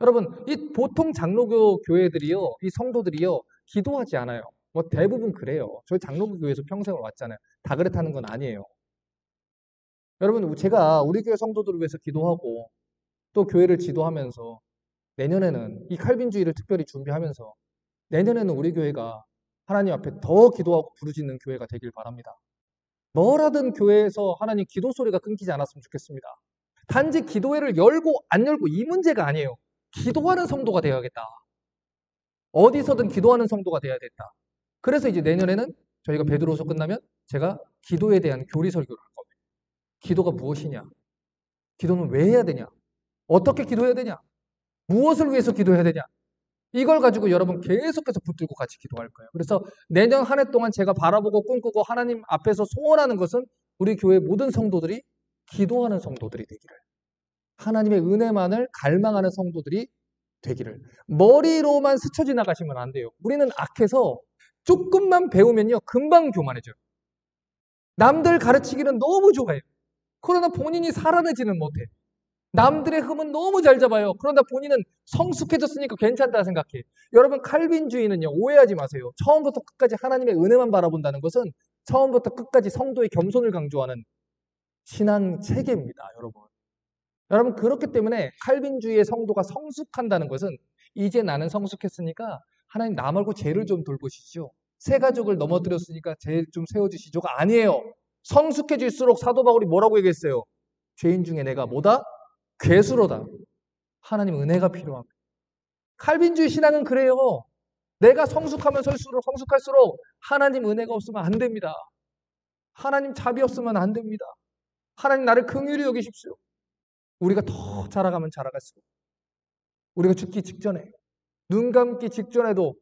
여러분, 이 보통 장로교 교회들이요, 이 성도들이요, 기도하지 않아요. 뭐 대부분 그래요. 저희 장로교 교회에서 평생을 왔잖아요. 다 그렇다는 건 아니에요. 여러분, 제가 우리 교회 성도들을 위해서 기도하고 또 교회를 지도하면서 내년에는 이 칼빈주의를 특별히 준비하면서 내년에는 우리 교회가 하나님 앞에 더 기도하고 부르짖는 교회가 되길 바랍니다. 뭐라든 교회에서 하나님 기도 소리가 끊기지 않았으면 좋겠습니다. 단지 기도회를 열고 안 열고 이 문제가 아니에요. 기도하는 성도가 되어야겠다. 어디서든 기도하는 성도가 되어야겠다. 그래서 이제 내년에는 저희가 베드로서 끝나면 제가 기도에 대한 교리 설교를 할 겁니다. 기도가 무엇이냐? 기도는 왜 해야 되냐? 어떻게 기도해야 되냐? 무엇을 위해서 기도해야 되냐? 이걸 가지고 여러분 계속해서 붙들고 같이 기도할 거예요. 그래서 내년 한 해 동안 제가 바라보고 꿈꾸고 하나님 앞에서 소원하는 것은 우리 교회 모든 성도들이 기도하는 성도들이 되기를. 하나님의 은혜만을 갈망하는 성도들이 되기를. 머리로만 스쳐 지나가시면 안 돼요. 우리는 악해서 조금만 배우면요, 금방 교만해져요. 남들 가르치기는 너무 좋아해요. 그러나 본인이 살아내지는 못해. 남들의 흠은 너무 잘 잡아요. 그런데 본인은 성숙해졌으니까 괜찮다 생각해. 여러분, 칼빈주의는요, 오해하지 마세요. 처음부터 끝까지 하나님의 은혜만 바라본다는 것은 처음부터 끝까지 성도의 겸손을 강조하는 신앙 체계입니다, 여러분. 여러분, 그렇기 때문에 칼빈주의의 성도가 성숙한다는 것은 이제 나는 성숙했으니까 하나님 나 말고 죄를 좀 돌보시죠. 새 가족을 넘어뜨렸으니까 죄 좀 세워주시죠가 아니에요. 성숙해질수록 사도 바울이 뭐라고 얘기했어요? 죄인 중에 내가 뭐다? 괴수로다. 하나님 은혜가 필요합니다. 칼빈주의 신앙은 그래요. 내가 성숙하면 성숙할수록 하나님 은혜가 없으면 안 됩니다. 하나님 자비 없으면 안 됩니다. 하나님 나를 긍휼히 여기십시오. 우리가 더 자라가면 자라갈수록 우리가 죽기 직전에 눈 감기 직전에도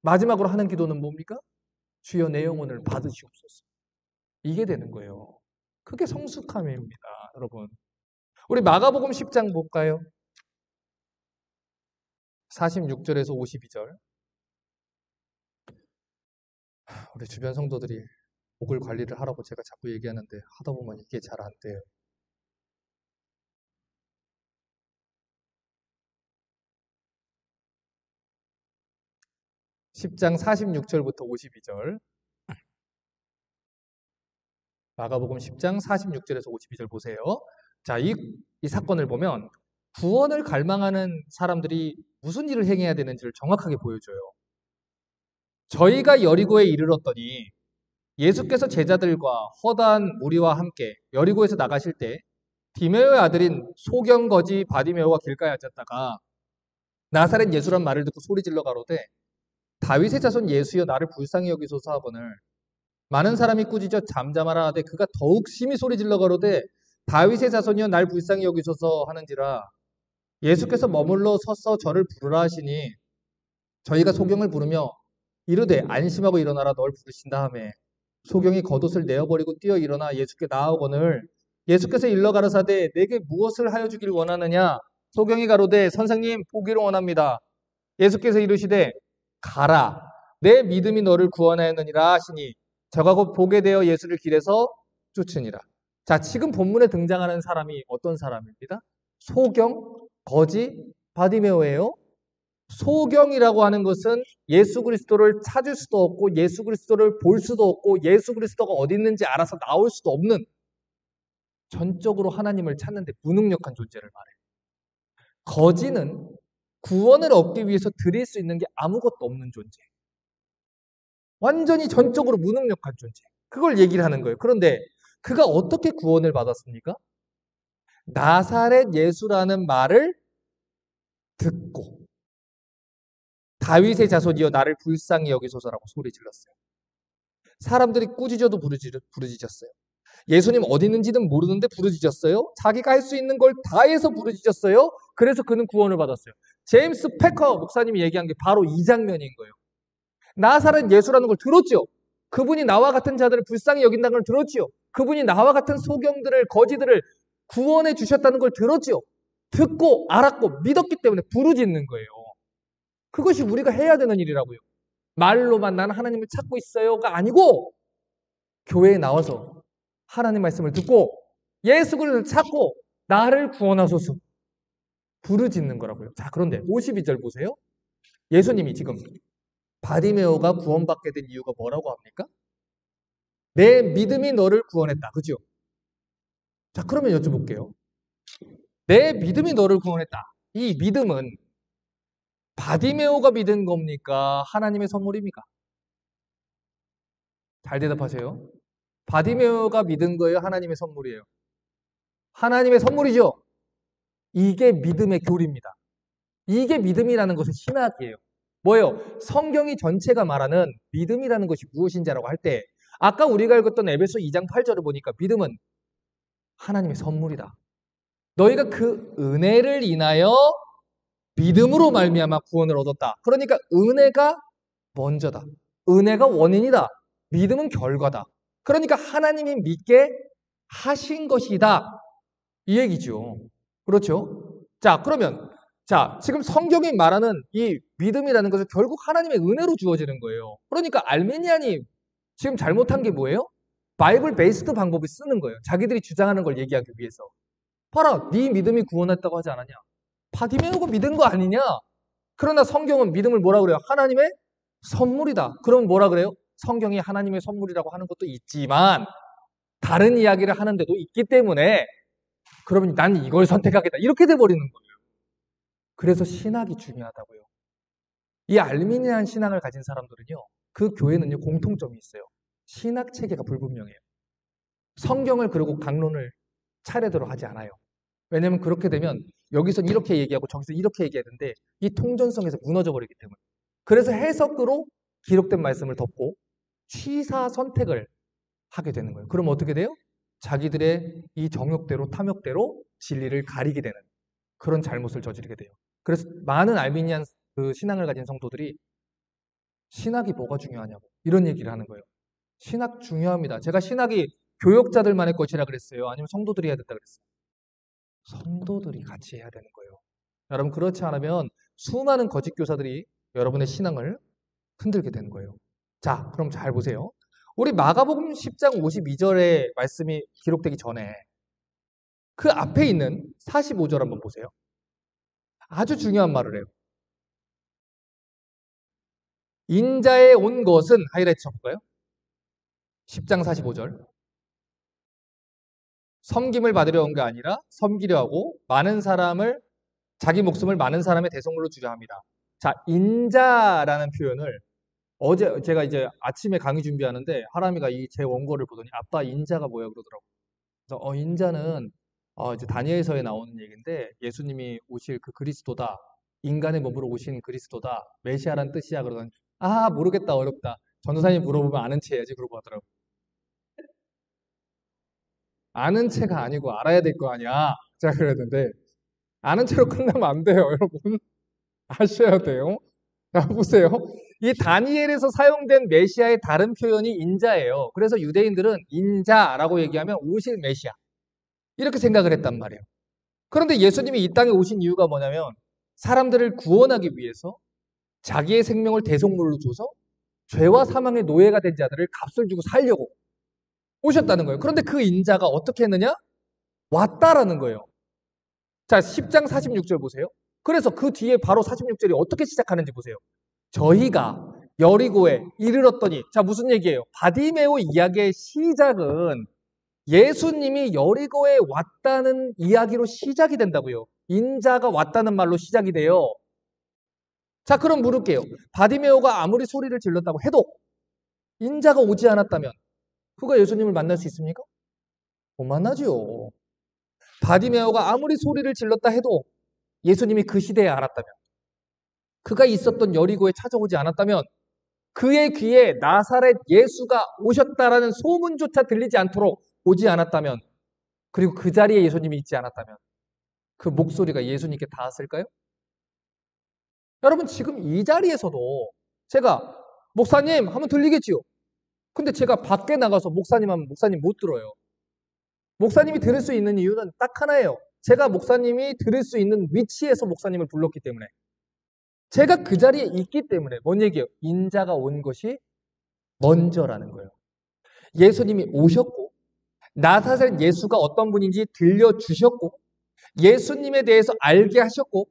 마지막으로 하는 기도는 뭡니까? 주여 내 영혼을 받으시옵소서. 이게 되는 거예요. 그게 성숙함입니다, 여러분. 우리 마가복음 10장 볼까요? 46절에서 52절. 우리 주변 성도들이 목을 관리를 하라고 제가 자꾸 얘기하는데 하다 보면 이게 잘 안 돼요. (10장) 46절부터 52절. 마가복음 10장 46절에서 52절 보세요. 자, 이 사건을 보면 구원을 갈망하는 사람들이 무슨 일을 행해야 되는지를 정확하게 보여줘요. 저희가 여리고에 이르렀더니 예수께서 제자들과 허다한 무리와 함께 여리고에서 나가실 때 디메오의 아들인 소경거지 바디메오가 길가에 앉았다가 나사렛 예수란 말을 듣고 소리질러 가로되 다윗의 자손 예수여 나를 불쌍히 여기소서 하거늘 많은 사람이 꾸짖어 잠잠하라 하되 그가 더욱 심히 소리질러 가로되 다윗의 자손이여 날 불쌍히 여기소서 하는지라. 예수께서 머물러 서서 저를 부르라 하시니 저희가 소경을 부르며 이르되 안심하고 일어나라 널 부르신다 하매 소경이 겉옷을 내어버리고 뛰어 일어나 예수께 나아오거늘 예수께서 일러 가라사대 내게 무엇을 하여 주길 원하느냐. 소경이 가로되 선생님 보기를 원합니다. 예수께서 이르시되 가라 내 믿음이 너를 구원하였느니라 하시니 저가 곧 보게 되어 예수를 길에서 쫓으니라. 자, 지금 본문에 등장하는 사람이 어떤 사람입니다? 소경, 거지, 바디메오예요. 소경이라고 하는 것은 예수 그리스도를 찾을 수도 없고 예수 그리스도를 볼 수도 없고 예수 그리스도가 어디 있는지 알아서 나올 수도 없는 전적으로 하나님을 찾는데 무능력한 존재를 말해요. 거지는 구원을 얻기 위해서 드릴 수 있는 게 아무것도 없는 존재. 완전히 전적으로 무능력한 존재. 그걸 얘기를 하는 거예요. 그런데 그가 어떻게 구원을 받았습니까? 나사렛 예수라는 말을 듣고 다윗의 자손이여 나를 불쌍히 여기소서라고 소리 질렀어요. 사람들이 꾸짖어도 부르짖었어요. 예수님 어디 있는지는 모르는데 부르짖었어요. 자기가 할 수 있는 걸 다 해서 부르짖었어요. 그래서 그는 구원을 받았어요. 제임스 패커 목사님이 얘기한 게 바로 이 장면인 거예요. 나사렛 예수라는 걸 들었죠. 그분이 나와 같은 자들을 불쌍히 여긴다는 걸 들었죠. 그분이 나와 같은 소경들을 거지들을 구원해 주셨다는 걸 들었죠. 듣고 알았고 믿었기 때문에 부르짖는 거예요. 그것이 우리가 해야 되는 일이라고요. 말로만 나는 하나님을 찾고 있어요가 아니고 교회에 나와서 하나님 말씀을 듣고 예수 그리스도를 찾고 나를 구원하소서 부르짖는 거라고요. 자, 그런데 52절 보세요. 예수님이 지금 바디메오가 구원받게 된 이유가 뭐라고 합니까? 내 믿음이 너를 구원했다. 그죠? 자, 그러면 여쭤볼게요. 내 믿음이 너를 구원했다. 이 믿음은 바디메오가 믿은 겁니까? 하나님의 선물입니까? 잘 대답하세요. 바디메오가 믿은 거예요? 하나님의 선물이에요? 하나님의 선물이죠? 이게 믿음의 교리입니다. 이게 믿음이라는 것은 신학이에요. 뭐예요? 성경이 전체가 말하는 믿음이라는 것이 무엇인지라고 할 때 아까 우리가 읽었던 에베소 2장 8절을 보니까 믿음은 하나님의 선물이다. 너희가 그 은혜를 인하여 믿음으로 말미암아 구원을 얻었다. 그러니까 은혜가 먼저다. 은혜가 원인이다. 믿음은 결과다. 그러니까 하나님이 믿게 하신 것이다. 이 얘기죠. 그렇죠? 자, 그러면 지금 성경이 말하는 이 믿음이라는 것은 결국 하나님의 은혜로 주어지는 거예요. 그러니까 알미니안이 지금 잘못한 게 뭐예요? 바이블 베이스드 방법을 쓰는 거예요. 자기들이 주장하는 걸 얘기하기 위해서. 봐라, 네 믿음이 구원했다고 하지 않았냐? 바디메오가 믿은 거 아니냐? 그러나 성경은 믿음을 뭐라 그래요? 하나님의 선물이다. 그럼 뭐라 그래요? 성경이 하나님의 선물이라고 하는 것도 있지만 다른 이야기를 하는데도 있기 때문에 그러면 난 이걸 선택하겠다. 이렇게 돼버리는 거예요. 그래서 신학이 중요하다고요. 이 알미니안 신앙을 가진 사람들은요. 그 교회는요. 공통점이 있어요. 신학 체계가 불분명해요. 성경을 그리고 강론을 차례대로 하지 않아요. 왜냐하면 그렇게 되면 여기선 이렇게 얘기하고 저기서 이렇게 얘기해야 되는데 이 통전성에서 무너져 버리기 때문에. 그래서 해석으로 기록된 말씀을 덮고 취사 선택을 하게 되는 거예요. 그럼 어떻게 돼요? 자기들의 이 정욕대로 탐욕대로 진리를 가리게 되는 그런 잘못을 저지르게 돼요. 그래서 많은 알미니안 그 신앙을 가진 성도들이 신학이 뭐가 중요하냐고 이런 얘기를 하는 거예요. 신학 중요합니다. 제가 신학이 교역자들만의 것이라 그랬어요? 아니면 성도들이 해야 된다 그랬어요? 성도들이 같이 해야 되는 거예요. 여러분 그렇지 않으면 수많은 거짓 교사들이 여러분의 신앙을 흔들게 되는 거예요. 자, 그럼 잘 보세요. 우리 마가복음 10장 52절의 말씀이 기록되기 전에 그 앞에 있는 45절 한번 보세요. 아주 중요한 말을 해요. 인자에 온 것은 하이라이트 쳐볼까요? 10장 45절. 섬김을 받으려 온 게 아니라 섬기려 하고 많은 사람을 자기 목숨을 많은 사람의 대성물로 주려 합니다. 자, 인자라는 표현을 어제 제가 이제 아침에 강의 준비하는데 하람이가 이 제 원고를 보더니 아빠 인자가 뭐야 그러더라고요. 그래서 인자는 이제 다니엘서에 나오는 얘기인데 예수님이 오실 그 그리스도다. 인간의 몸으로 오신 그리스도다. 메시아란 뜻이야 그러더니 아, 모르겠다, 어렵다. 전도사님 물어보면 아는 체 해야지, 그러고 하더라고. 아는 체가 아니고 알아야 될 거 아니야. 제가 그랬는데, 아는 체로 끝나면 안 돼요, 여러분. 아셔야 돼요. 자, 보세요. 이 다니엘에서 사용된 메시아의 다른 표현이 인자예요. 그래서 유대인들은 인자라고 얘기하면 오실 메시아. 이렇게 생각을 했단 말이에요. 그런데 예수님이 이 땅에 오신 이유가 뭐냐면 사람들을 구원하기 위해서 자기의 생명을 대속물로 줘서 죄와 사망의 노예가 된 자들을 값을 주고 살려고 오셨다는 거예요. 그런데 그 인자가 어떻게 했느냐? 왔다라는 거예요. 자, 10장 46절 보세요. 그래서 그 뒤에 바로 46절이 어떻게 시작하는지 보세요. 저희가 여리고에 이르렀더니, 자, 무슨 얘기예요? 바디메오 이야기의 시작은 예수님이 여리고에 왔다는 이야기로 시작이 된다고요. 인자가 왔다는 말로 시작이 돼요. 자, 그럼 물을게요. 바디메오가 아무리 소리를 질렀다고 해도 인자가 오지 않았다면 그가 예수님을 만날 수 있습니까? 못 만나죠. 바디메오가 아무리 소리를 질렀다 해도 예수님이 그 시대에 알았다면, 그가 있었던 여리고에 찾아오지 않았다면, 그의 귀에 나사렛 예수가 오셨다라는 소문조차 들리지 않도록 오지 않았다면, 그리고 그 자리에 예수님이 있지 않았다면 그 목소리가 예수님께 닿았을까요? 여러분, 지금 이 자리에서도 제가 목사님 하면 들리겠지요. 근데 제가 밖에 나가서 목사님 하면 목사님 못 들어요. 목사님이 들을 수 있는 이유는 딱 하나예요. 제가 목사님이 들을 수 있는 위치에서 목사님을 불렀기 때문에, 제가 그 자리에 있기 때문에. 뭔 얘기예요? 인자가 온 것이 먼저라는 거예요. 예수님이 오셨고 나사렛 예수가 어떤 분인지 들려주셨고 예수님에 대해서 알게 하셨고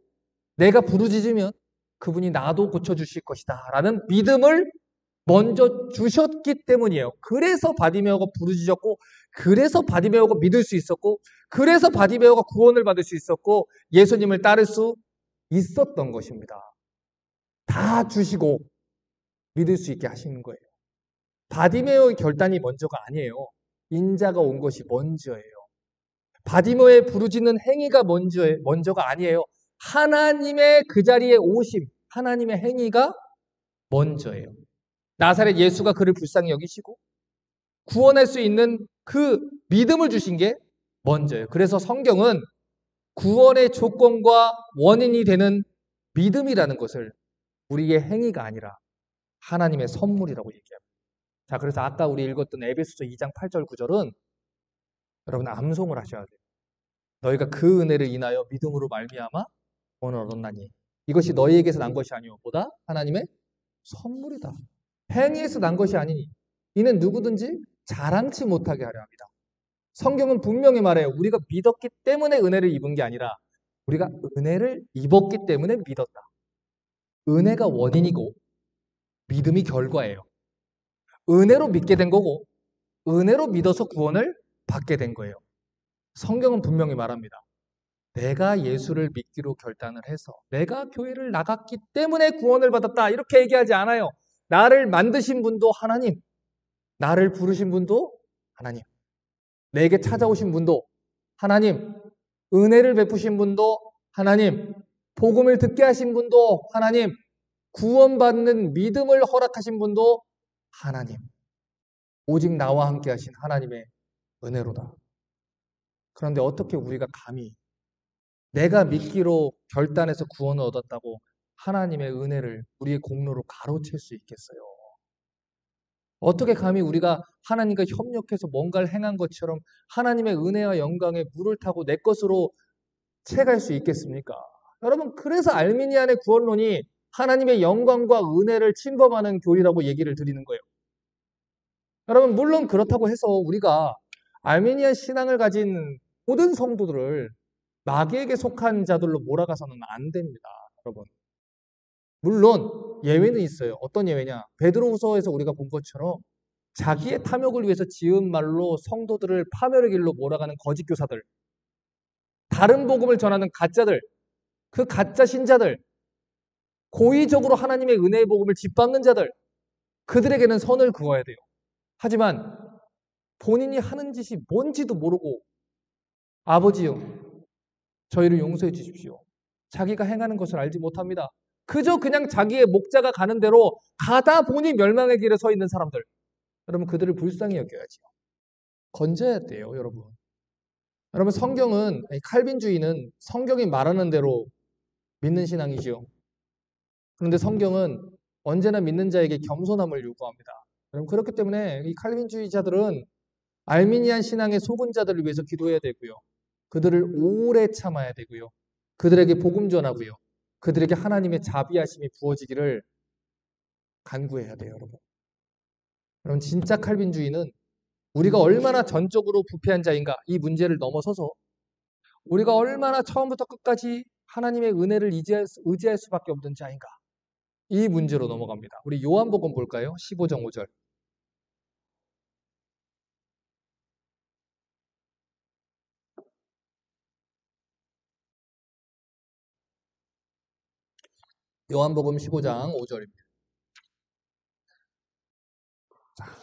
내가 부르짖으면 그분이 나도 고쳐주실 것이다 라는 믿음을 먼저 주셨기 때문이에요. 그래서 바디메오가 부르짖었고, 그래서 바디메오가 믿을 수 있었고, 그래서 바디메오가 구원을 받을 수 있었고 예수님을 따를 수 있었던 것입니다. 다 주시고 믿을 수 있게 하시는 거예요. 바디메오의 결단이 먼저가 아니에요. 인자가 온 것이 먼저예요. 바디메오의 부르짖는 행위가 먼저가 아니에요. 하나님의 그 자리에 오심, 하나님의 행위가 먼저예요. 나사렛 예수가 그를 불쌍히 여기시고 구원할 수 있는 그 믿음을 주신 게 먼저예요. 그래서 성경은 구원의 조건과 원인이 되는 믿음이라는 것을 우리의 행위가 아니라 하나님의 선물이라고 얘기합니다. 자, 그래서 아까 우리 읽었던 에베소서 2장 8절 9절은 여러분 암송을 하셔야 돼요. 너희가 그 은혜를 인하여 믿음으로 말미암아 구원을 얻었나니 이것이 너희에게서 난 것이 아니오 보다 하나님의 선물이다. 행위에서 난 것이 아니니 이는 누구든지 자랑치 못하게 하려 합니다. 성경은 분명히 말해요. 우리가 믿었기 때문에 은혜를 입은 게 아니라 우리가 은혜를 입었기 때문에 믿었다. 은혜가 원인이고 믿음이 결과예요. 은혜로 믿게 된 거고 은혜로 믿어서 구원을 받게 된 거예요. 성경은 분명히 말합니다. 내가 예수를 믿기로 결단을 해서 내가 교회를 나갔기 때문에 구원을 받았다 이렇게 얘기하지 않아요. 나를 만드신 분도 하나님, 나를 부르신 분도 하나님, 내게 찾아오신 분도 하나님, 은혜를 베푸신 분도 하나님, 복음을 듣게 하신 분도 하나님, 구원받는 믿음을 허락하신 분도 하나님, 오직 나와 함께 하신 하나님의 은혜로다. 그런데 어떻게 우리가 감히 내가 믿기로 결단해서 구원을 얻었다고 하나님의 은혜를 우리의 공로로 가로챌 수 있겠어요? 어떻게 감히 우리가 하나님과 협력해서 뭔가를 행한 것처럼 하나님의 은혜와 영광에 물을 타고 내 것으로 채갈 수 있겠습니까? 여러분, 그래서 알미니안의 구원론이 하나님의 영광과 은혜를 침범하는 교리라고 얘기를 드리는 거예요. 여러분, 물론 그렇다고 해서 우리가 알미니안 신앙을 가진 모든 성도들을 마귀에게 속한 자들로 몰아가서는 안 됩니다. 여러분. 물론 예외는 있어요. 어떤 예외냐? 베드로후서에서 우리가 본 것처럼 자기의 탐욕을 위해서 지은 말로 성도들을 파멸의 길로 몰아가는 거짓 교사들, 다른 복음을 전하는 가짜들, 그 가짜 신자들, 고의적으로 하나님의 은혜의 복음을 짓밟는 자들, 그들에게는 선을 그어야 돼요. 하지만 본인이 하는 짓이 뭔지도 모르고 아버지요, 저희를 용서해 주십시오. 자기가 행하는 것을 알지 못합니다. 그저 그냥 자기의 목자가 가는 대로 가다 보니 멸망의 길에 서 있는 사람들. 여러분 그들을 불쌍히 여겨야죠. 건져야 돼요, 여러분. 여러분 성경은 칼빈주의는 성경이 말하는 대로 믿는 신앙이지요. 그런데 성경은 언제나 믿는 자에게 겸손함을 요구합니다. 여러분 그렇기 때문에 이 칼빈주의자들은 알미니안 신앙의 속은 자들을 위해서 기도해야 되고요. 그들을 오래 참아야 되고요. 그들에게 복음 전하고요. 그들에게 하나님의 자비하심이 부어지기를 간구해야 돼요, 여러분. 여러분 진짜 칼빈주의는 우리가 얼마나 전적으로 부패한 자인가 이 문제를 넘어서서 우리가 얼마나 처음부터 끝까지 하나님의 은혜를 의지할 수밖에 없는 자인가 이 문제로 넘어갑니다. 우리 요한복음 볼까요? 15장 5절. 요한복음 15장 5절입니다.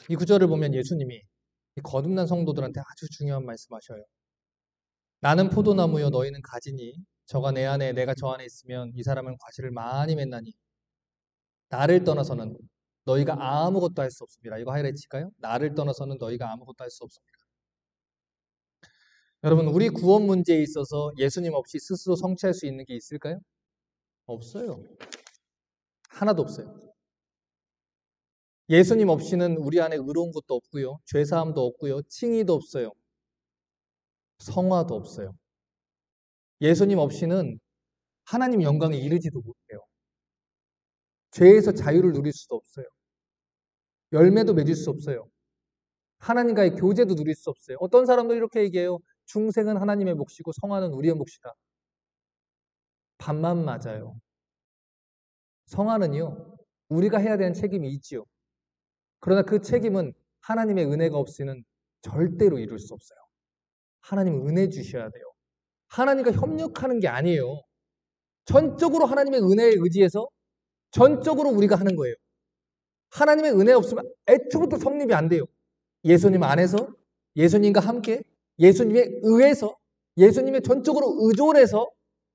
이 구절을 보면 예수님이 이 거듭난 성도들한테 아주 중요한 말씀하셔요. 나는 포도나무요 너희는 가지니 저가 내 안에 내가 저 안에 있으면 이 사람은 과실을 많이 맺나니 나를 떠나서는 너희가 아무것도 할 수 없습니다. 이거 하이라이트일까요? 나를 떠나서는 너희가 아무것도 할 수 없습니다. 여러분 우리 구원 문제에 있어서 예수님 없이 스스로 성취할 수 있는 게 있을까요? 없어요. 하나도 없어요. 예수님 없이는 우리 안에 의로운 것도 없고요. 죄사함도 없고요. 칭의도 없어요. 성화도 없어요. 예수님 없이는 하나님 영광에 이르지도 못해요. 죄에서 자유를 누릴 수도 없어요. 열매도 맺을 수 없어요. 하나님과의 교제도 누릴 수 없어요. 어떤 사람도 이렇게 얘기해요. 중생은 하나님의 몫이고 성화는 우리의 몫이다. 반만 맞아요. 성화는요. 우리가 해야 되는 책임이 있지요. 그러나 그 책임은 하나님의 은혜가 없이는 절대로 이룰 수 없어요. 하나님은 은혜 주셔야 돼요. 하나님과 협력하는 게 아니에요. 전적으로 하나님의 은혜에 의지해서 전적으로 우리가 하는 거예요. 하나님의 은혜 없으면 애초부터 성립이 안 돼요. 예수님 안에서, 예수님과 함께, 예수님에 의해서, 예수님의 전적으로 의존해서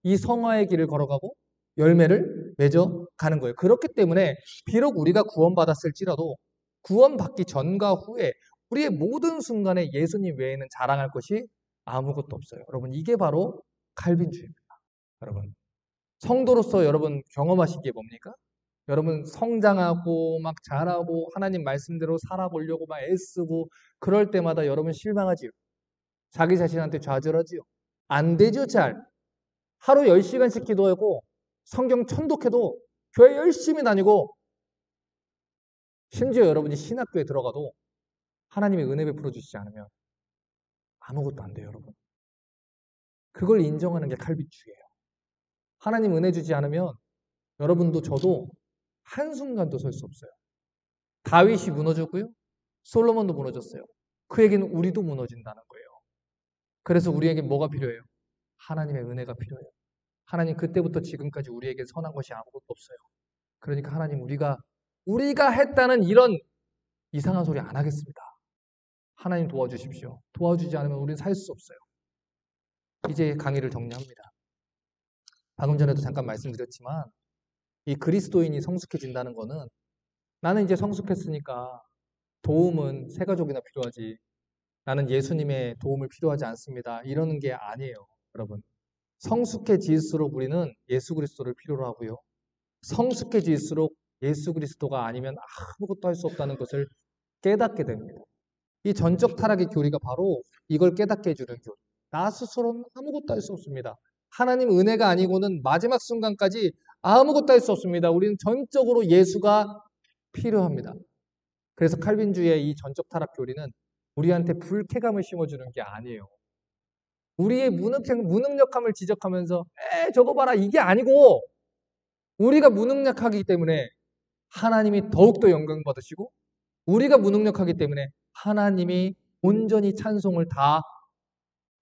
이 성화의 길을 걸어가고 열매를 맺어 가는 거예요. 그렇기 때문에 비록 우리가 구원받았을지라도 구원받기 전과 후에 우리의 모든 순간에 예수님 외에는 자랑할 것이 아무것도 없어요. 여러분 이게 바로 칼빈주의입니다. 여러분 성도로서 여러분 경험하신 게 뭡니까? 여러분 성장하고 막 잘하고 하나님 말씀대로 살아보려고 막 애쓰고 그럴 때마다 여러분 실망하지요. 자기 자신한테 좌절하지요. 안 되죠 잘. 하루 10시간씩 기도하고 성경 천독해도 교회 열심히 다니고 심지어 여러분이 신학교에 들어가도 하나님의 은혜 베풀어 주시지 않으면 아무것도 안 돼요 여러분. 그걸 인정하는 게 칼빈주의예요. 하나님 은혜 주지 않으면 여러분도 저도 한순간도 설 수 없어요. 다윗이 무너졌고요. 솔로몬도 무너졌어요. 그에게는 우리도 무너진다는 거예요. 그래서 우리에게 뭐가 필요해요? 하나님의 은혜가 필요해요. 하나님 그때부터 지금까지 우리에게 선한 것이 아무것도 없어요. 그러니까 하나님 우리가 했다는 이런 이상한 소리 안 하겠습니다. 하나님 도와주십시오. 도와주지 않으면 우리는 살 수 없어요. 이제 강의를 정리합니다. 방금 전에도 잠깐 말씀드렸지만 이 그리스도인이 성숙해진다는 거는 나는 이제 성숙했으니까 도움은 새 가족이나 필요하지. 나는 예수님의 도움을 필요하지 않습니다. 이러는 게 아니에요. 여러분. 성숙해질수록 우리는 예수 그리스도를 필요로 하고요. 성숙해질수록 예수 그리스도가 아니면 아무것도 할 수 없다는 것을 깨닫게 됩니다. 이 전적 타락의 교리가 바로 이걸 깨닫게 해주는 교리. 나 스스로는 아무것도 할 수 없습니다. 하나님 은혜가 아니고는 마지막 순간까지 아무것도 할 수 없습니다. 우리는 전적으로 예수가 필요합니다. 그래서 칼빈주의의 이 전적 타락 교리는 우리한테 불쾌감을 심어주는 게 아니에요. 우리의 무능력함을 지적하면서 저거 봐라 이게 아니고 우리가 무능력하기 때문에 하나님이 더욱더 영광 받으시고 우리가 무능력하기 때문에 하나님이 온전히 찬송을 다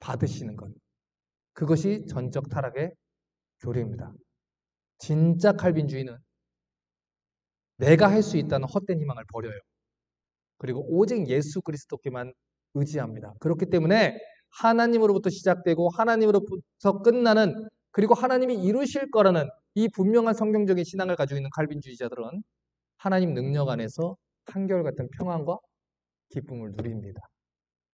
받으시는 것. 그것이 전적 타락의 교리입니다. 진짜 칼빈주의는 내가 할 수 있다는 헛된 희망을 버려요. 그리고 오직 예수 그리스도께만 의지합니다. 그렇기 때문에 하나님으로부터 시작되고 하나님으로부터 끝나는 그리고 하나님이 이루실 거라는 이 분명한 성경적인 신앙을 가지고 있는 칼빈주의자들은 하나님 능력 안에서 한결같은 평안과 기쁨을 누립니다.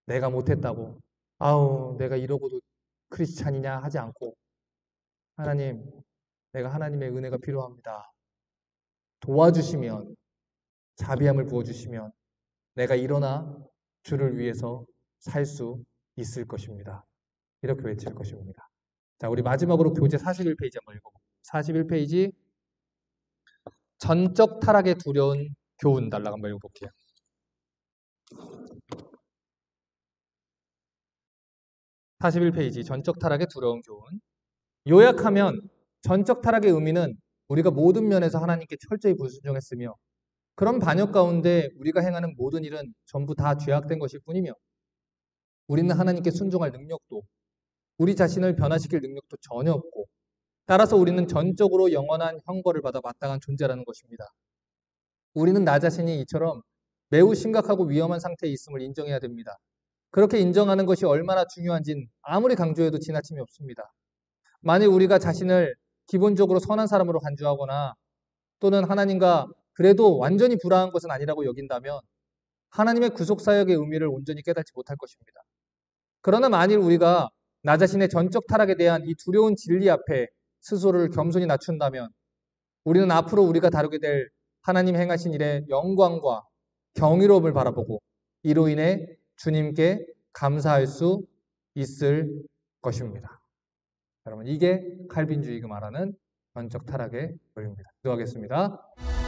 내가 못했다고, 아우, 내가 이러고도 크리스찬이냐 하지 않고, 하나님, 내가 하나님의 은혜가 필요합니다. 도와주시면, 자비함을 부어주시면, 내가 일어나 주를 위해서 살 수 있을 것입니다. 이렇게 외칠 것입니다. 자, 우리 마지막으로 교재 41페이지 한번 읽어볼게요. 41페이지, 전적 타락에 두려운 교훈 단락 한번 읽어볼게요. 41페이지, 전적 타락에 두려운 교훈. 요약하면 전적 타락의 의미는 우리가 모든 면에서 하나님께 철저히 불순종했으며 그런 반역 가운데 우리가 행하는 모든 일은 전부 다 죄악된 것일 뿐이며 우리는 하나님께 순종할 능력도 우리 자신을 변화시킬 능력도 전혀 없고 따라서 우리는 전적으로 영원한 형벌을 받아 마땅한 존재라는 것입니다. 우리는 나 자신이 이처럼 매우 심각하고 위험한 상태에 있음을 인정해야 됩니다. 그렇게 인정하는 것이 얼마나 중요한진 아무리 강조해도 지나침이 없습니다. 만일 우리가 자신을 기본적으로 선한 사람으로 간주하거나 또는 하나님과 그래도 완전히 불화한 것은 아니라고 여긴다면 하나님의 구속사역의 의미를 온전히 깨닫지 못할 것입니다. 그러나 만일 우리가 나 자신의 전적 타락에 대한 이 두려운 진리 앞에 스스로를 겸손히 낮춘다면 우리는 앞으로 우리가 다루게 될 하나님 행하신 일의 영광과 경이로움을 바라보고 이로 인해 주님께 감사할 수 있을 것입니다. 여러분, 이게 칼빈주의가 말하는 전적 타락의 원리입니다. 기도하겠습니다.